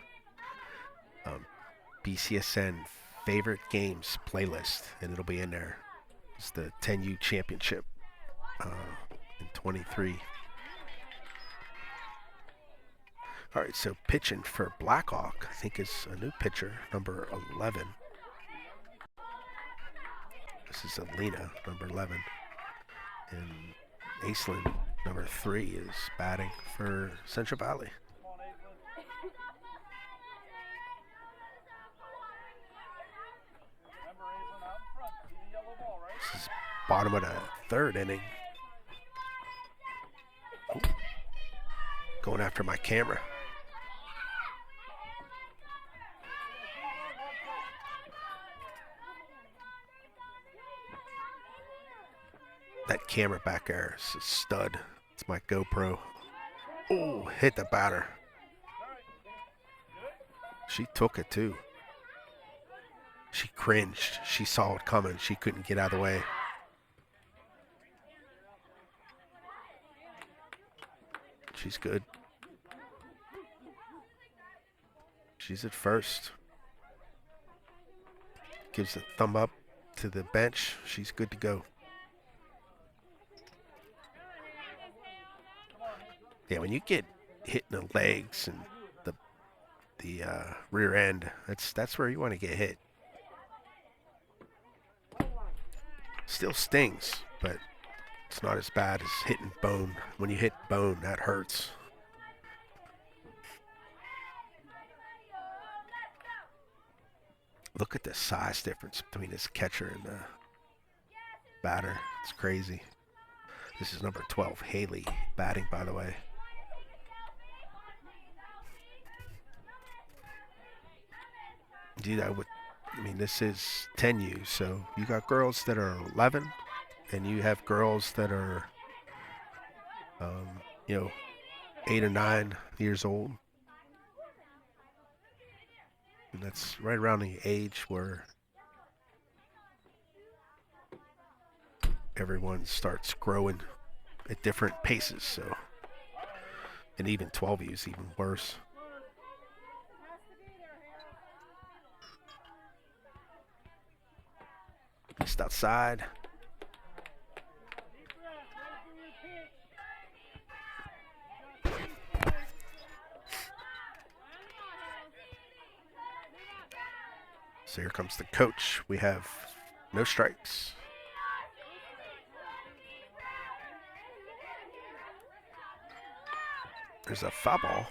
BCSN favorite games playlist, and it'll be in there. It's the 10U championship in 23. All right, so pitching for Blackhawk, I think, is a new pitcher, number 11. This is Alina, number 11. And Aislinn, number 3, is batting for Central Valley. This is bottom of the third inning. Ooh. Going after my camera. That camera back there is a stud. It's my GoPro. Oh, hit the batter. She took it too. She cringed. She saw it coming. She couldn't get out of the way. She's good. She's at first. Gives a thumb up to the bench. She's good to go. Yeah, when you get hit in the legs and the rear end, that's where you want to get hit. Still stings, but it's not as bad as hitting bone. When you hit bone, that hurts. Look at the size difference between this catcher and the batter. It's crazy. This is number 12, Haley, batting, by the way. This is 10U, so you got girls that are 11, and you have girls that are, 8 or 9 years old. And that's right around the age where everyone starts growing at different paces, so. And even 12U is even worse. Just outside. So here comes the coach. We have no strikes. There's a foul ball.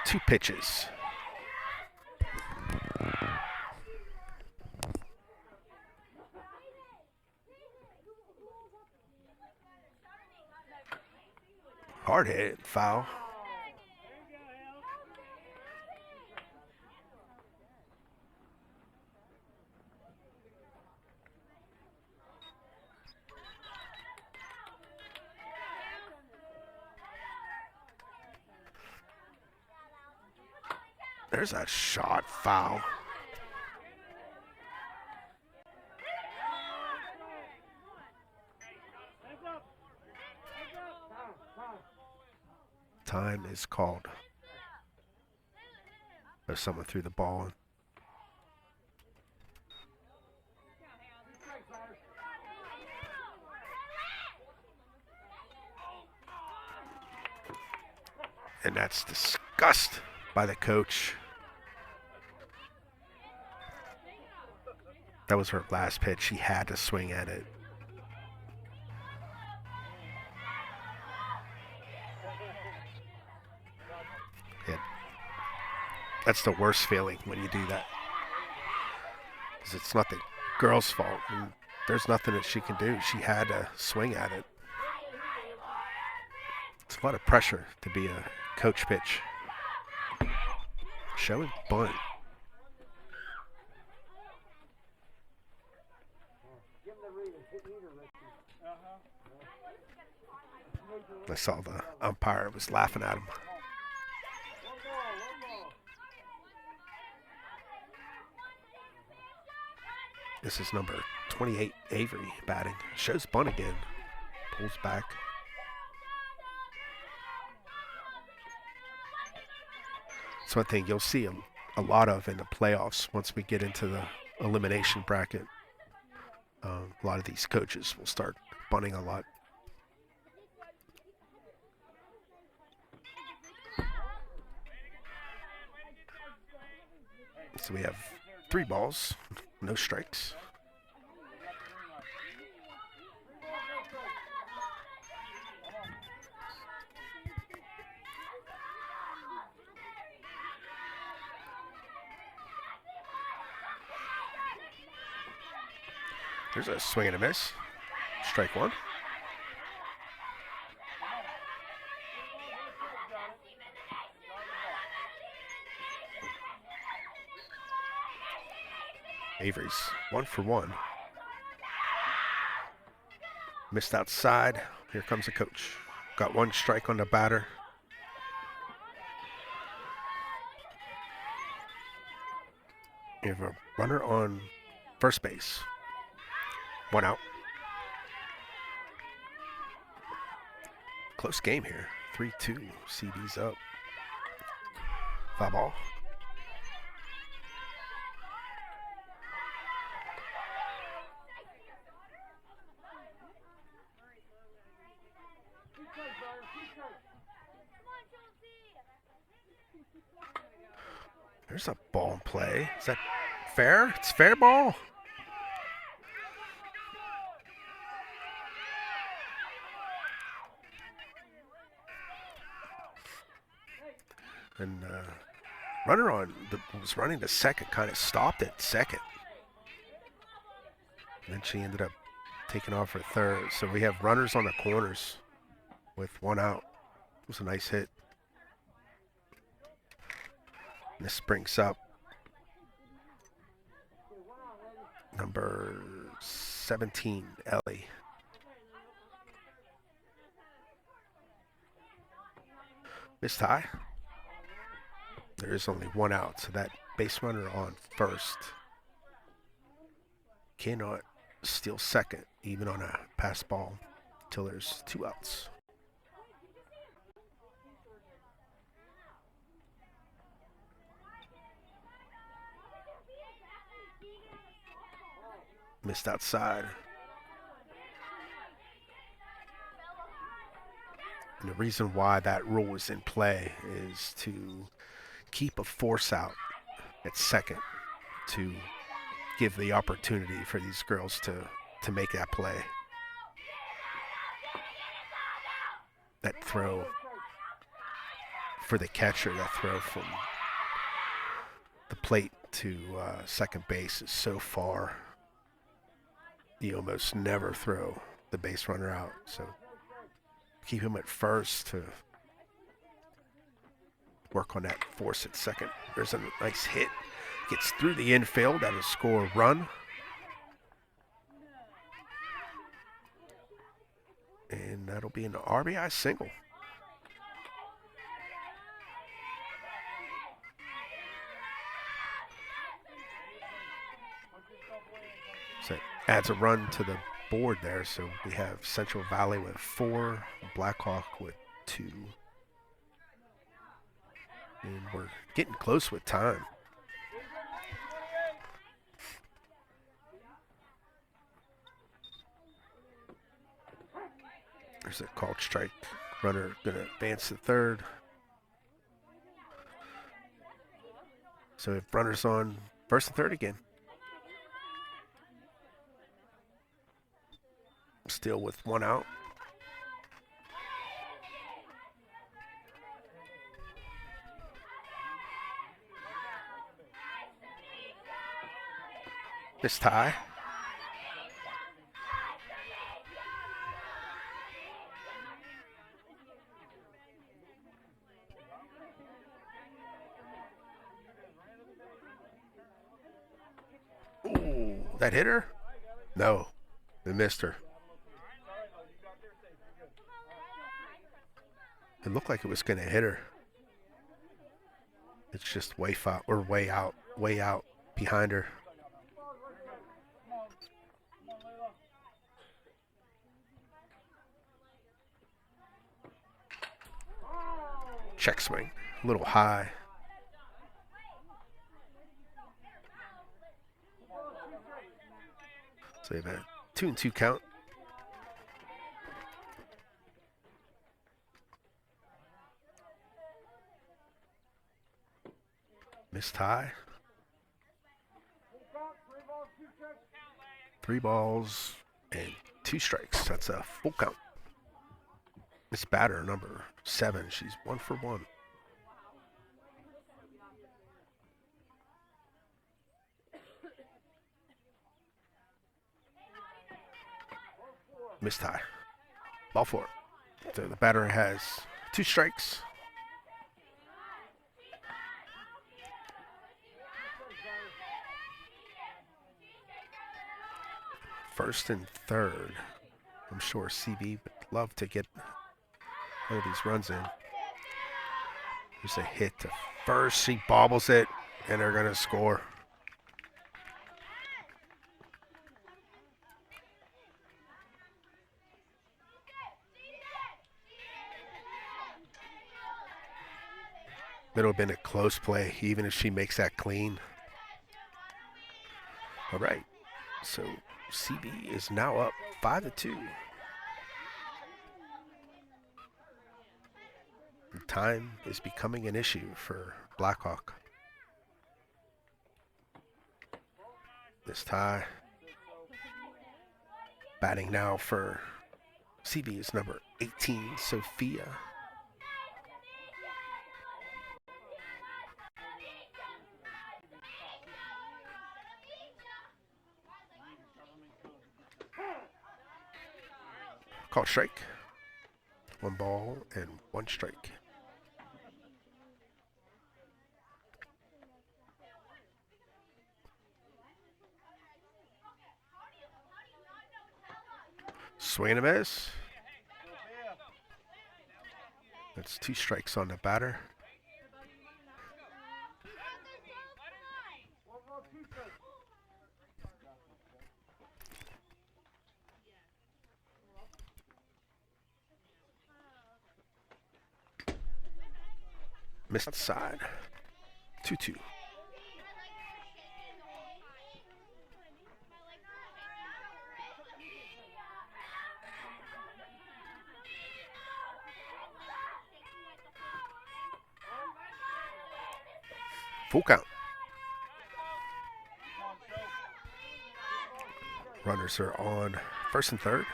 Two pitches. Hard hit, foul. There's a shot, foul. Time is called. There's someone threw the ball. And that's discussed by the coach. That was her last pitch. She had to swing at it. Yeah. That's the worst feeling when you do that. Because it's not the girl's fault. And there's nothing that she can do. She had to swing at it. It's a lot of pressure to be a coach pitch. Showing bunt. I saw the umpire was laughing at him. This is number 28, Avery, batting. Shows bunt again. Pulls back. It's one thing you'll see a lot of in the playoffs once we get into the elimination bracket. A lot of these coaches will start bunting a lot. So we have 3 balls, no strikes. There's a swing and a miss. Strike 1. Avery's 1 for 1. Missed outside. Here comes the coach. Got 1 strike on the batter. We have a runner on first base. 1 out. Close game here. 3-2. CB's up. Foul ball. There's a ball in play. Is that fair? It's fair ball. And runner on was running to second, kind of stopped at second. And then she ended up taking off for third. So we have runners on the corners with 1 out. It was a nice hit. And this brings up number 17, Ellie. Missed high. There is only 1 out, so that base runner on first cannot steal second, even on a pass ball, till there's 2 outs. Missed outside. And the reason why that rule is in play is to keep a force out at second to give the opportunity for these girls to make that play. That throw for the catcher, that throw from the plate to second base is so far. You almost never throw the base runner out. So keep him at first to work on that force at second. There's a nice hit. Gets through the infield. That'll score a run. And that'll be an RBI single. So it adds a run to the board there. So we have Central Valley with 4, Blackhawk with 2. And we're getting close with time. There's a called strike. Runner going to advance to third. So if runners on first and third again. Still with 1 out. This tie. Ooh, that hit her? No, they missed her. It looked like it was going to hit her. It's just way out behind her. Check swing, a little high. So you have a 2-2 count. Missed high. 3 balls and 2 strikes. That's a full count. This batter, number 7, she's 1 for 1. Missed high. Ball 4. So the batter has 2 strikes. First and third. I'm sure CB would love to get one of these runs in. There's a hit to first. She bobbles it, and they're going to score. It'll have been a close play, even if she makes that clean. All right, so CB is now up 5-2. Time is becoming an issue for Blackhawk. This tie. Batting now for CB is number 18, Sophia. Call strike. 1 ball and 1 strike. Swing and a miss. That's 2 strikes on the batter. Missed outside. 2-2. Full count. Runners are on first and third.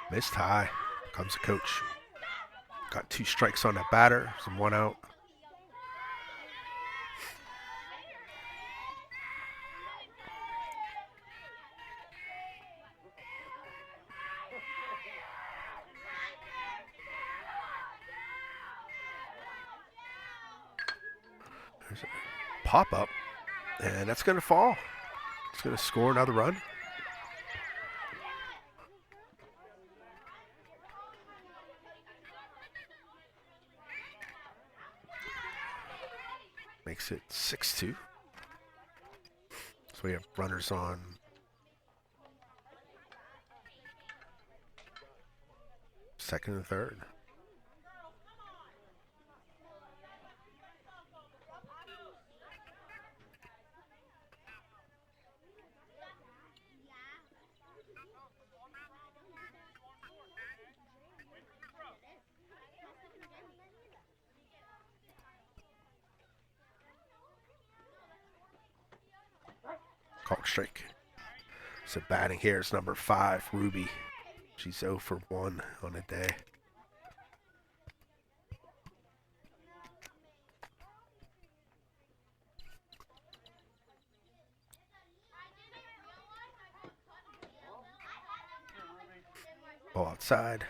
Missed high. Comes the coach. Got 2 strikes on the batter. Some 1 out. There's a pop up, and that's going to fall. It's going to score another run. Makes it 6-2. So we have runners on second and third. Called strike. So batting here is number 5, Ruby. She's 0 for 1 on the day. Ball outside.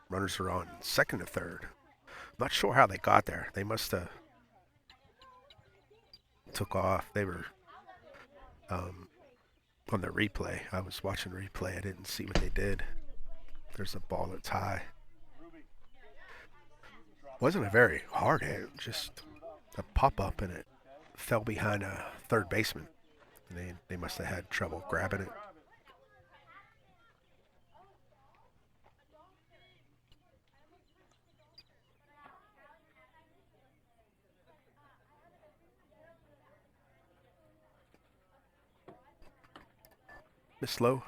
Runners are on second and third. Not sure how they got there. They must have took off. They were on the replay. I was watching the replay. I didn't see what they did. There's a ball that's high. Wasn't a very hard hit, just a pop up, and it fell behind a third baseman. And they must have had trouble grabbing it. Miss Low.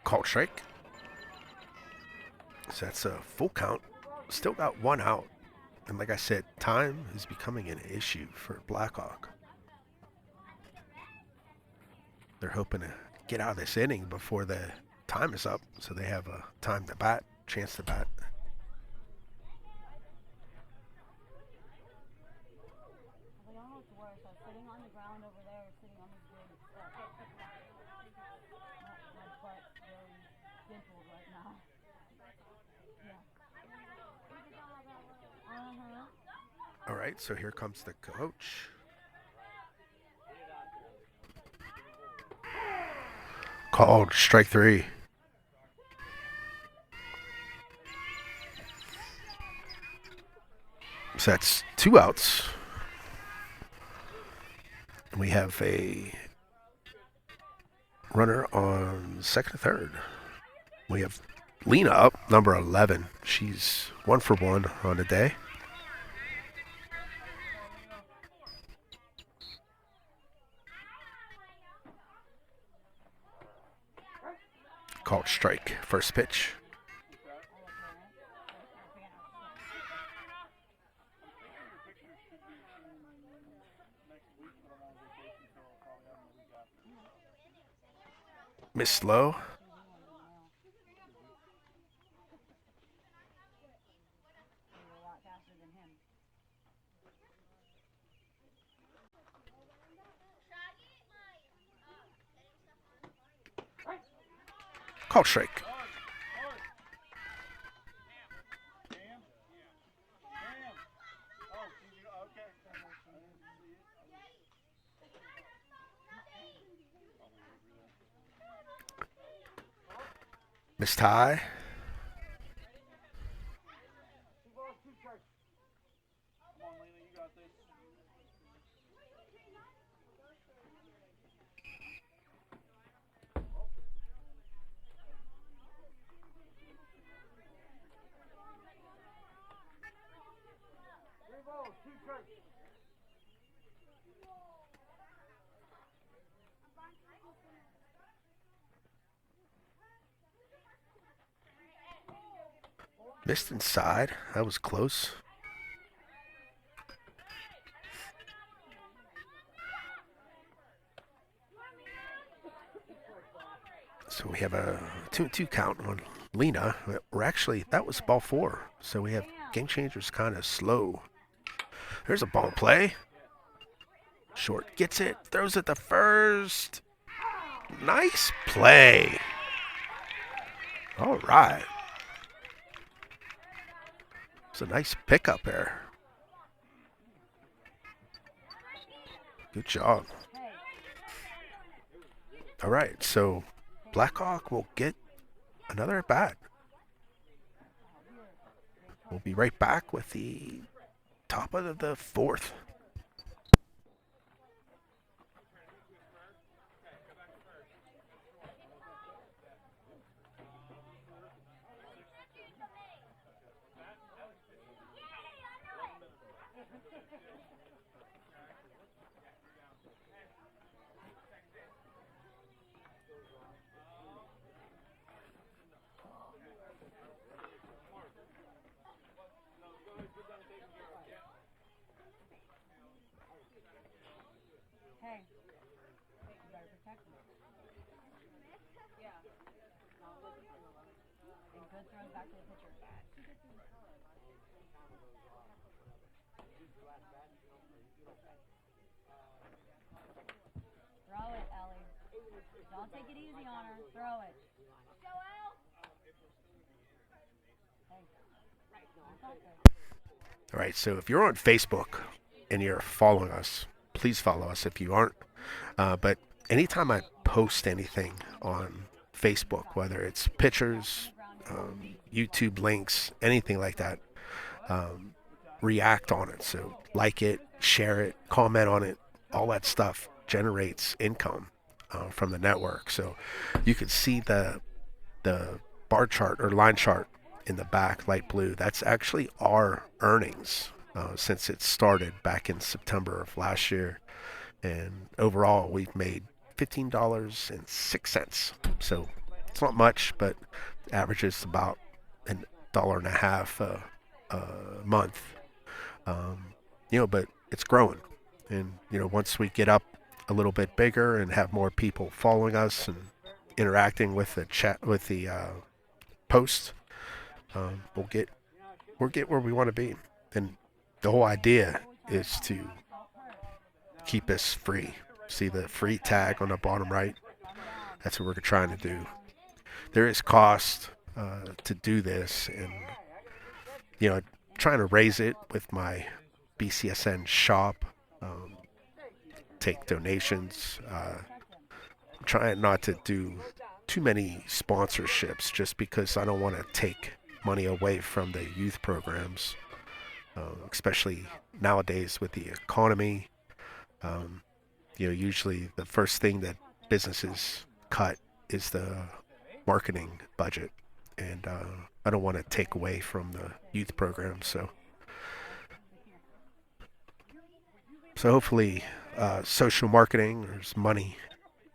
Called strike. So that's a full count. Still got 1 out. And like I said, time is becoming an issue for Blackhawk. They're hoping to get out of this inning before the time is up, so they have a time to bat, chance to bat. I don't know what's worse. I'm sitting on the ground over there, or sitting on this big stuff. My butt's very dimpled right now. Yeah. All right, so here comes the coach. Called strike 3. So that's 2 outs. We have a runner on second and third. We have Lena up, number 11. She's 1 for 1 on the day. Called strike. First pitch. Miss Low. Called strike. Missed high. Missed inside. That was close. So we have a 2-2 count on Lena. We're actually, that was ball 4. So we have Game Changer's kind of slow. There's a ball play. Short gets it, throws it to first. Nice play. All right. It's a nice pickup there. Good job. All right, so Blackhawk will get another at bat. We'll be right back with the top of the fourth. Hey, you better protect him. Yeah. And good throws back to the pitcher. Throw it, Ellie. Don't take it easy on her. Throw it. All right, so if you're on Facebook and you're following us, please follow us if you aren't. But anytime I post anything on Facebook, whether it's pictures, YouTube links, anything like that, react on it. So like it, share it, comment on it. All that stuff generates income from the network. So you can see the bar chart or line chart in the back, light blue. That's actually our earnings since it started back in September of last year. And overall, we've made $15.06. So it's not much, but averages about $1.50 a month. But it's growing. And, once we get up a little bit bigger and have more people following us and interacting with the chat, with the post, we'll get where we want to be. And the whole idea is to keep us free. See the free tag on the bottom right? That's what we're trying to do. There is cost to do this, and trying to raise it with my BCSN shop, take donations. I'm trying not to do too many sponsorships just because I don't want to take money away from the youth programs, especially nowadays with the economy. Usually the first thing that businesses cut is the marketing budget, and I don't want to take away from the youth programs. So hopefully social marketing, there's money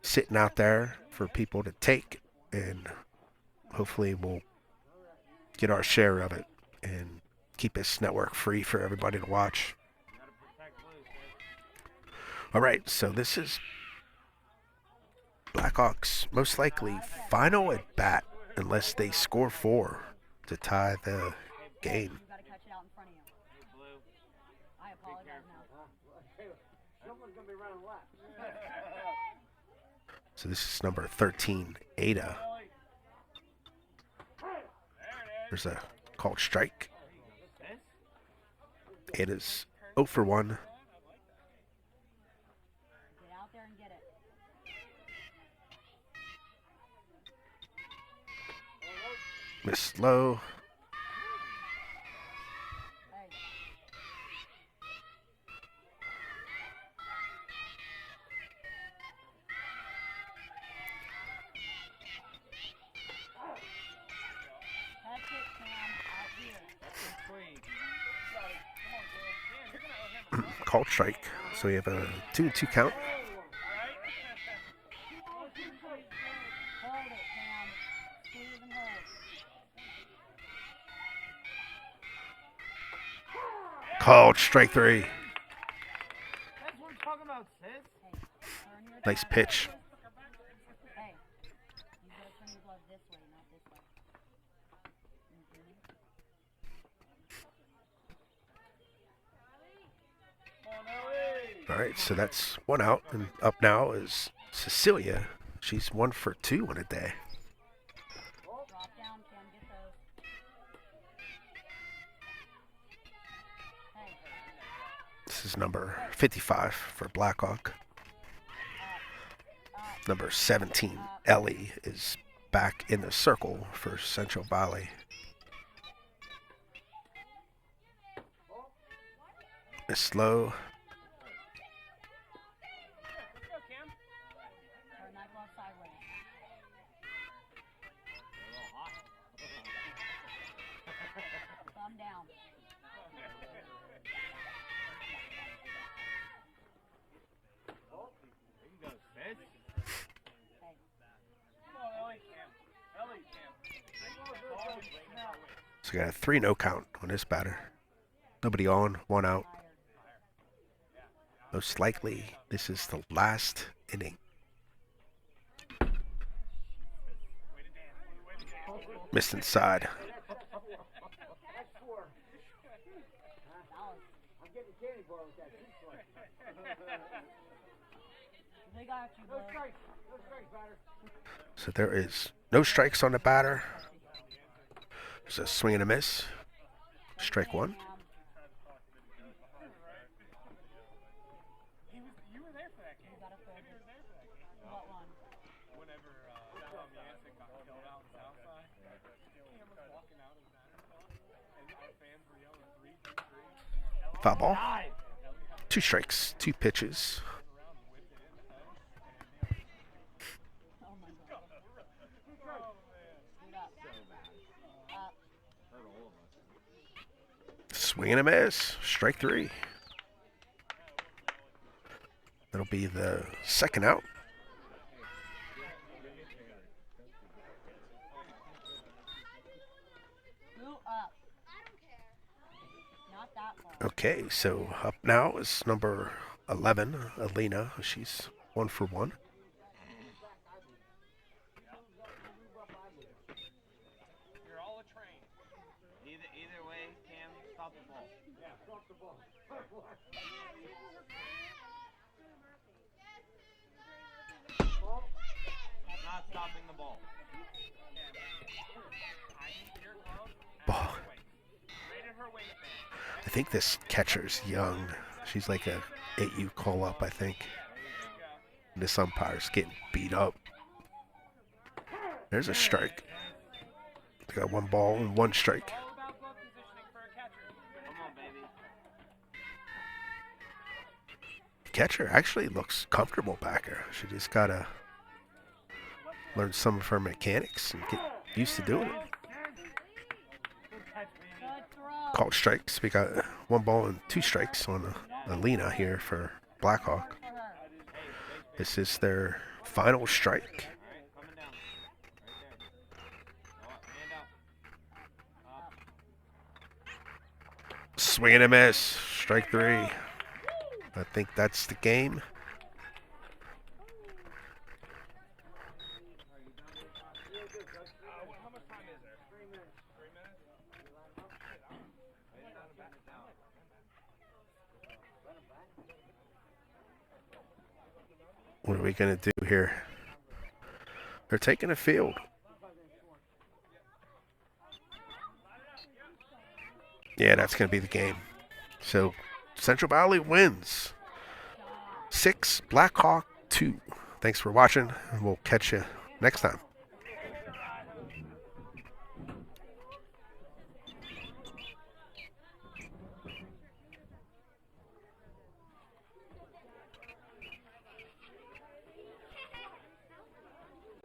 sitting out there for people to take, and hopefully we'll get our share of it and keep this network free for everybody to watch. All right, so this is Blackhawks most likely final at bat unless they score 4 to tie the game. You gotta catch it out in front of you. I apologize now. Someone's gonna be running left. So this is number 13, Ada. There's a called strike. Ada's 0 for 1. Get out there and get it. Missed low. Hey. Catch it, Cam, out here. Called strike. So we have a 2-2 count. Hold it, Cam. Squeeze and hold. Called strike 3. That's what we're talking about, sis. Turn your Nice glove pitch. Hey, you gotta turn your glove this way, not this way. All right, so that's one out, and up now is Cecilia. She's 1 for 2 in a day. Drop down, Kim. Get those. Hey. This is number 55 for Blackhawk. Number 17, Ellie, is back in the circle for Central Valley. It's low. Turn that glove sideways. Thumb down. So we got a 3-0 count on this batter. Nobody on, 1 out. Most likely, this is the last inning. Missed inside. I'm getting candy bar with that. They got you, No bud. strikes. No strikes, batter. So there is no strikes on the batter. There's a swing and a miss. Strike 1. You were there for that game. You got a third. You were there for that game. What one? Whenever Tom Yancey got killed out in Southside, Cam was walking out of the batter's box, and our fans were yelling 3-3-3. Foul ball. 2 strikes, 2 pitches. Oh my god. Shoot up. Up. Swing and a miss. Strike 3. That'll be the second out. Move up. Not that far. Okay, so up now is number 11, Alina. She's 1 for 1. You're all a train. Either way, Cam, stop the ball. Yeah, stop the ball. Not stopping the ball. Ball. Rated her waistband. I think this catcher's young. She's like a 8U call-up, I think. And this umpire's getting beat up. There's a strike. They got 1 ball and 1 strike. All about glove positioning for a catcher. Come on, baby. The catcher actually looks comfortable back there. She just gotta learn some of her mechanics and get used to doing it. Good throw. Called strikes. We got 1 ball and 2 strikes on Alina here for Blackhawk. For her. This is their final strike. Coming down. Right there. Hand out. Swing and a miss. Strike 3. I think that's the game. How much time is there? 3 minutes. 3 minutes? What are we going to do here? They're taking a field. Yeah, that's going to be the game. So Central Valley wins. 6, Blackhawk 2. Thanks for watching, and we'll catch you next time.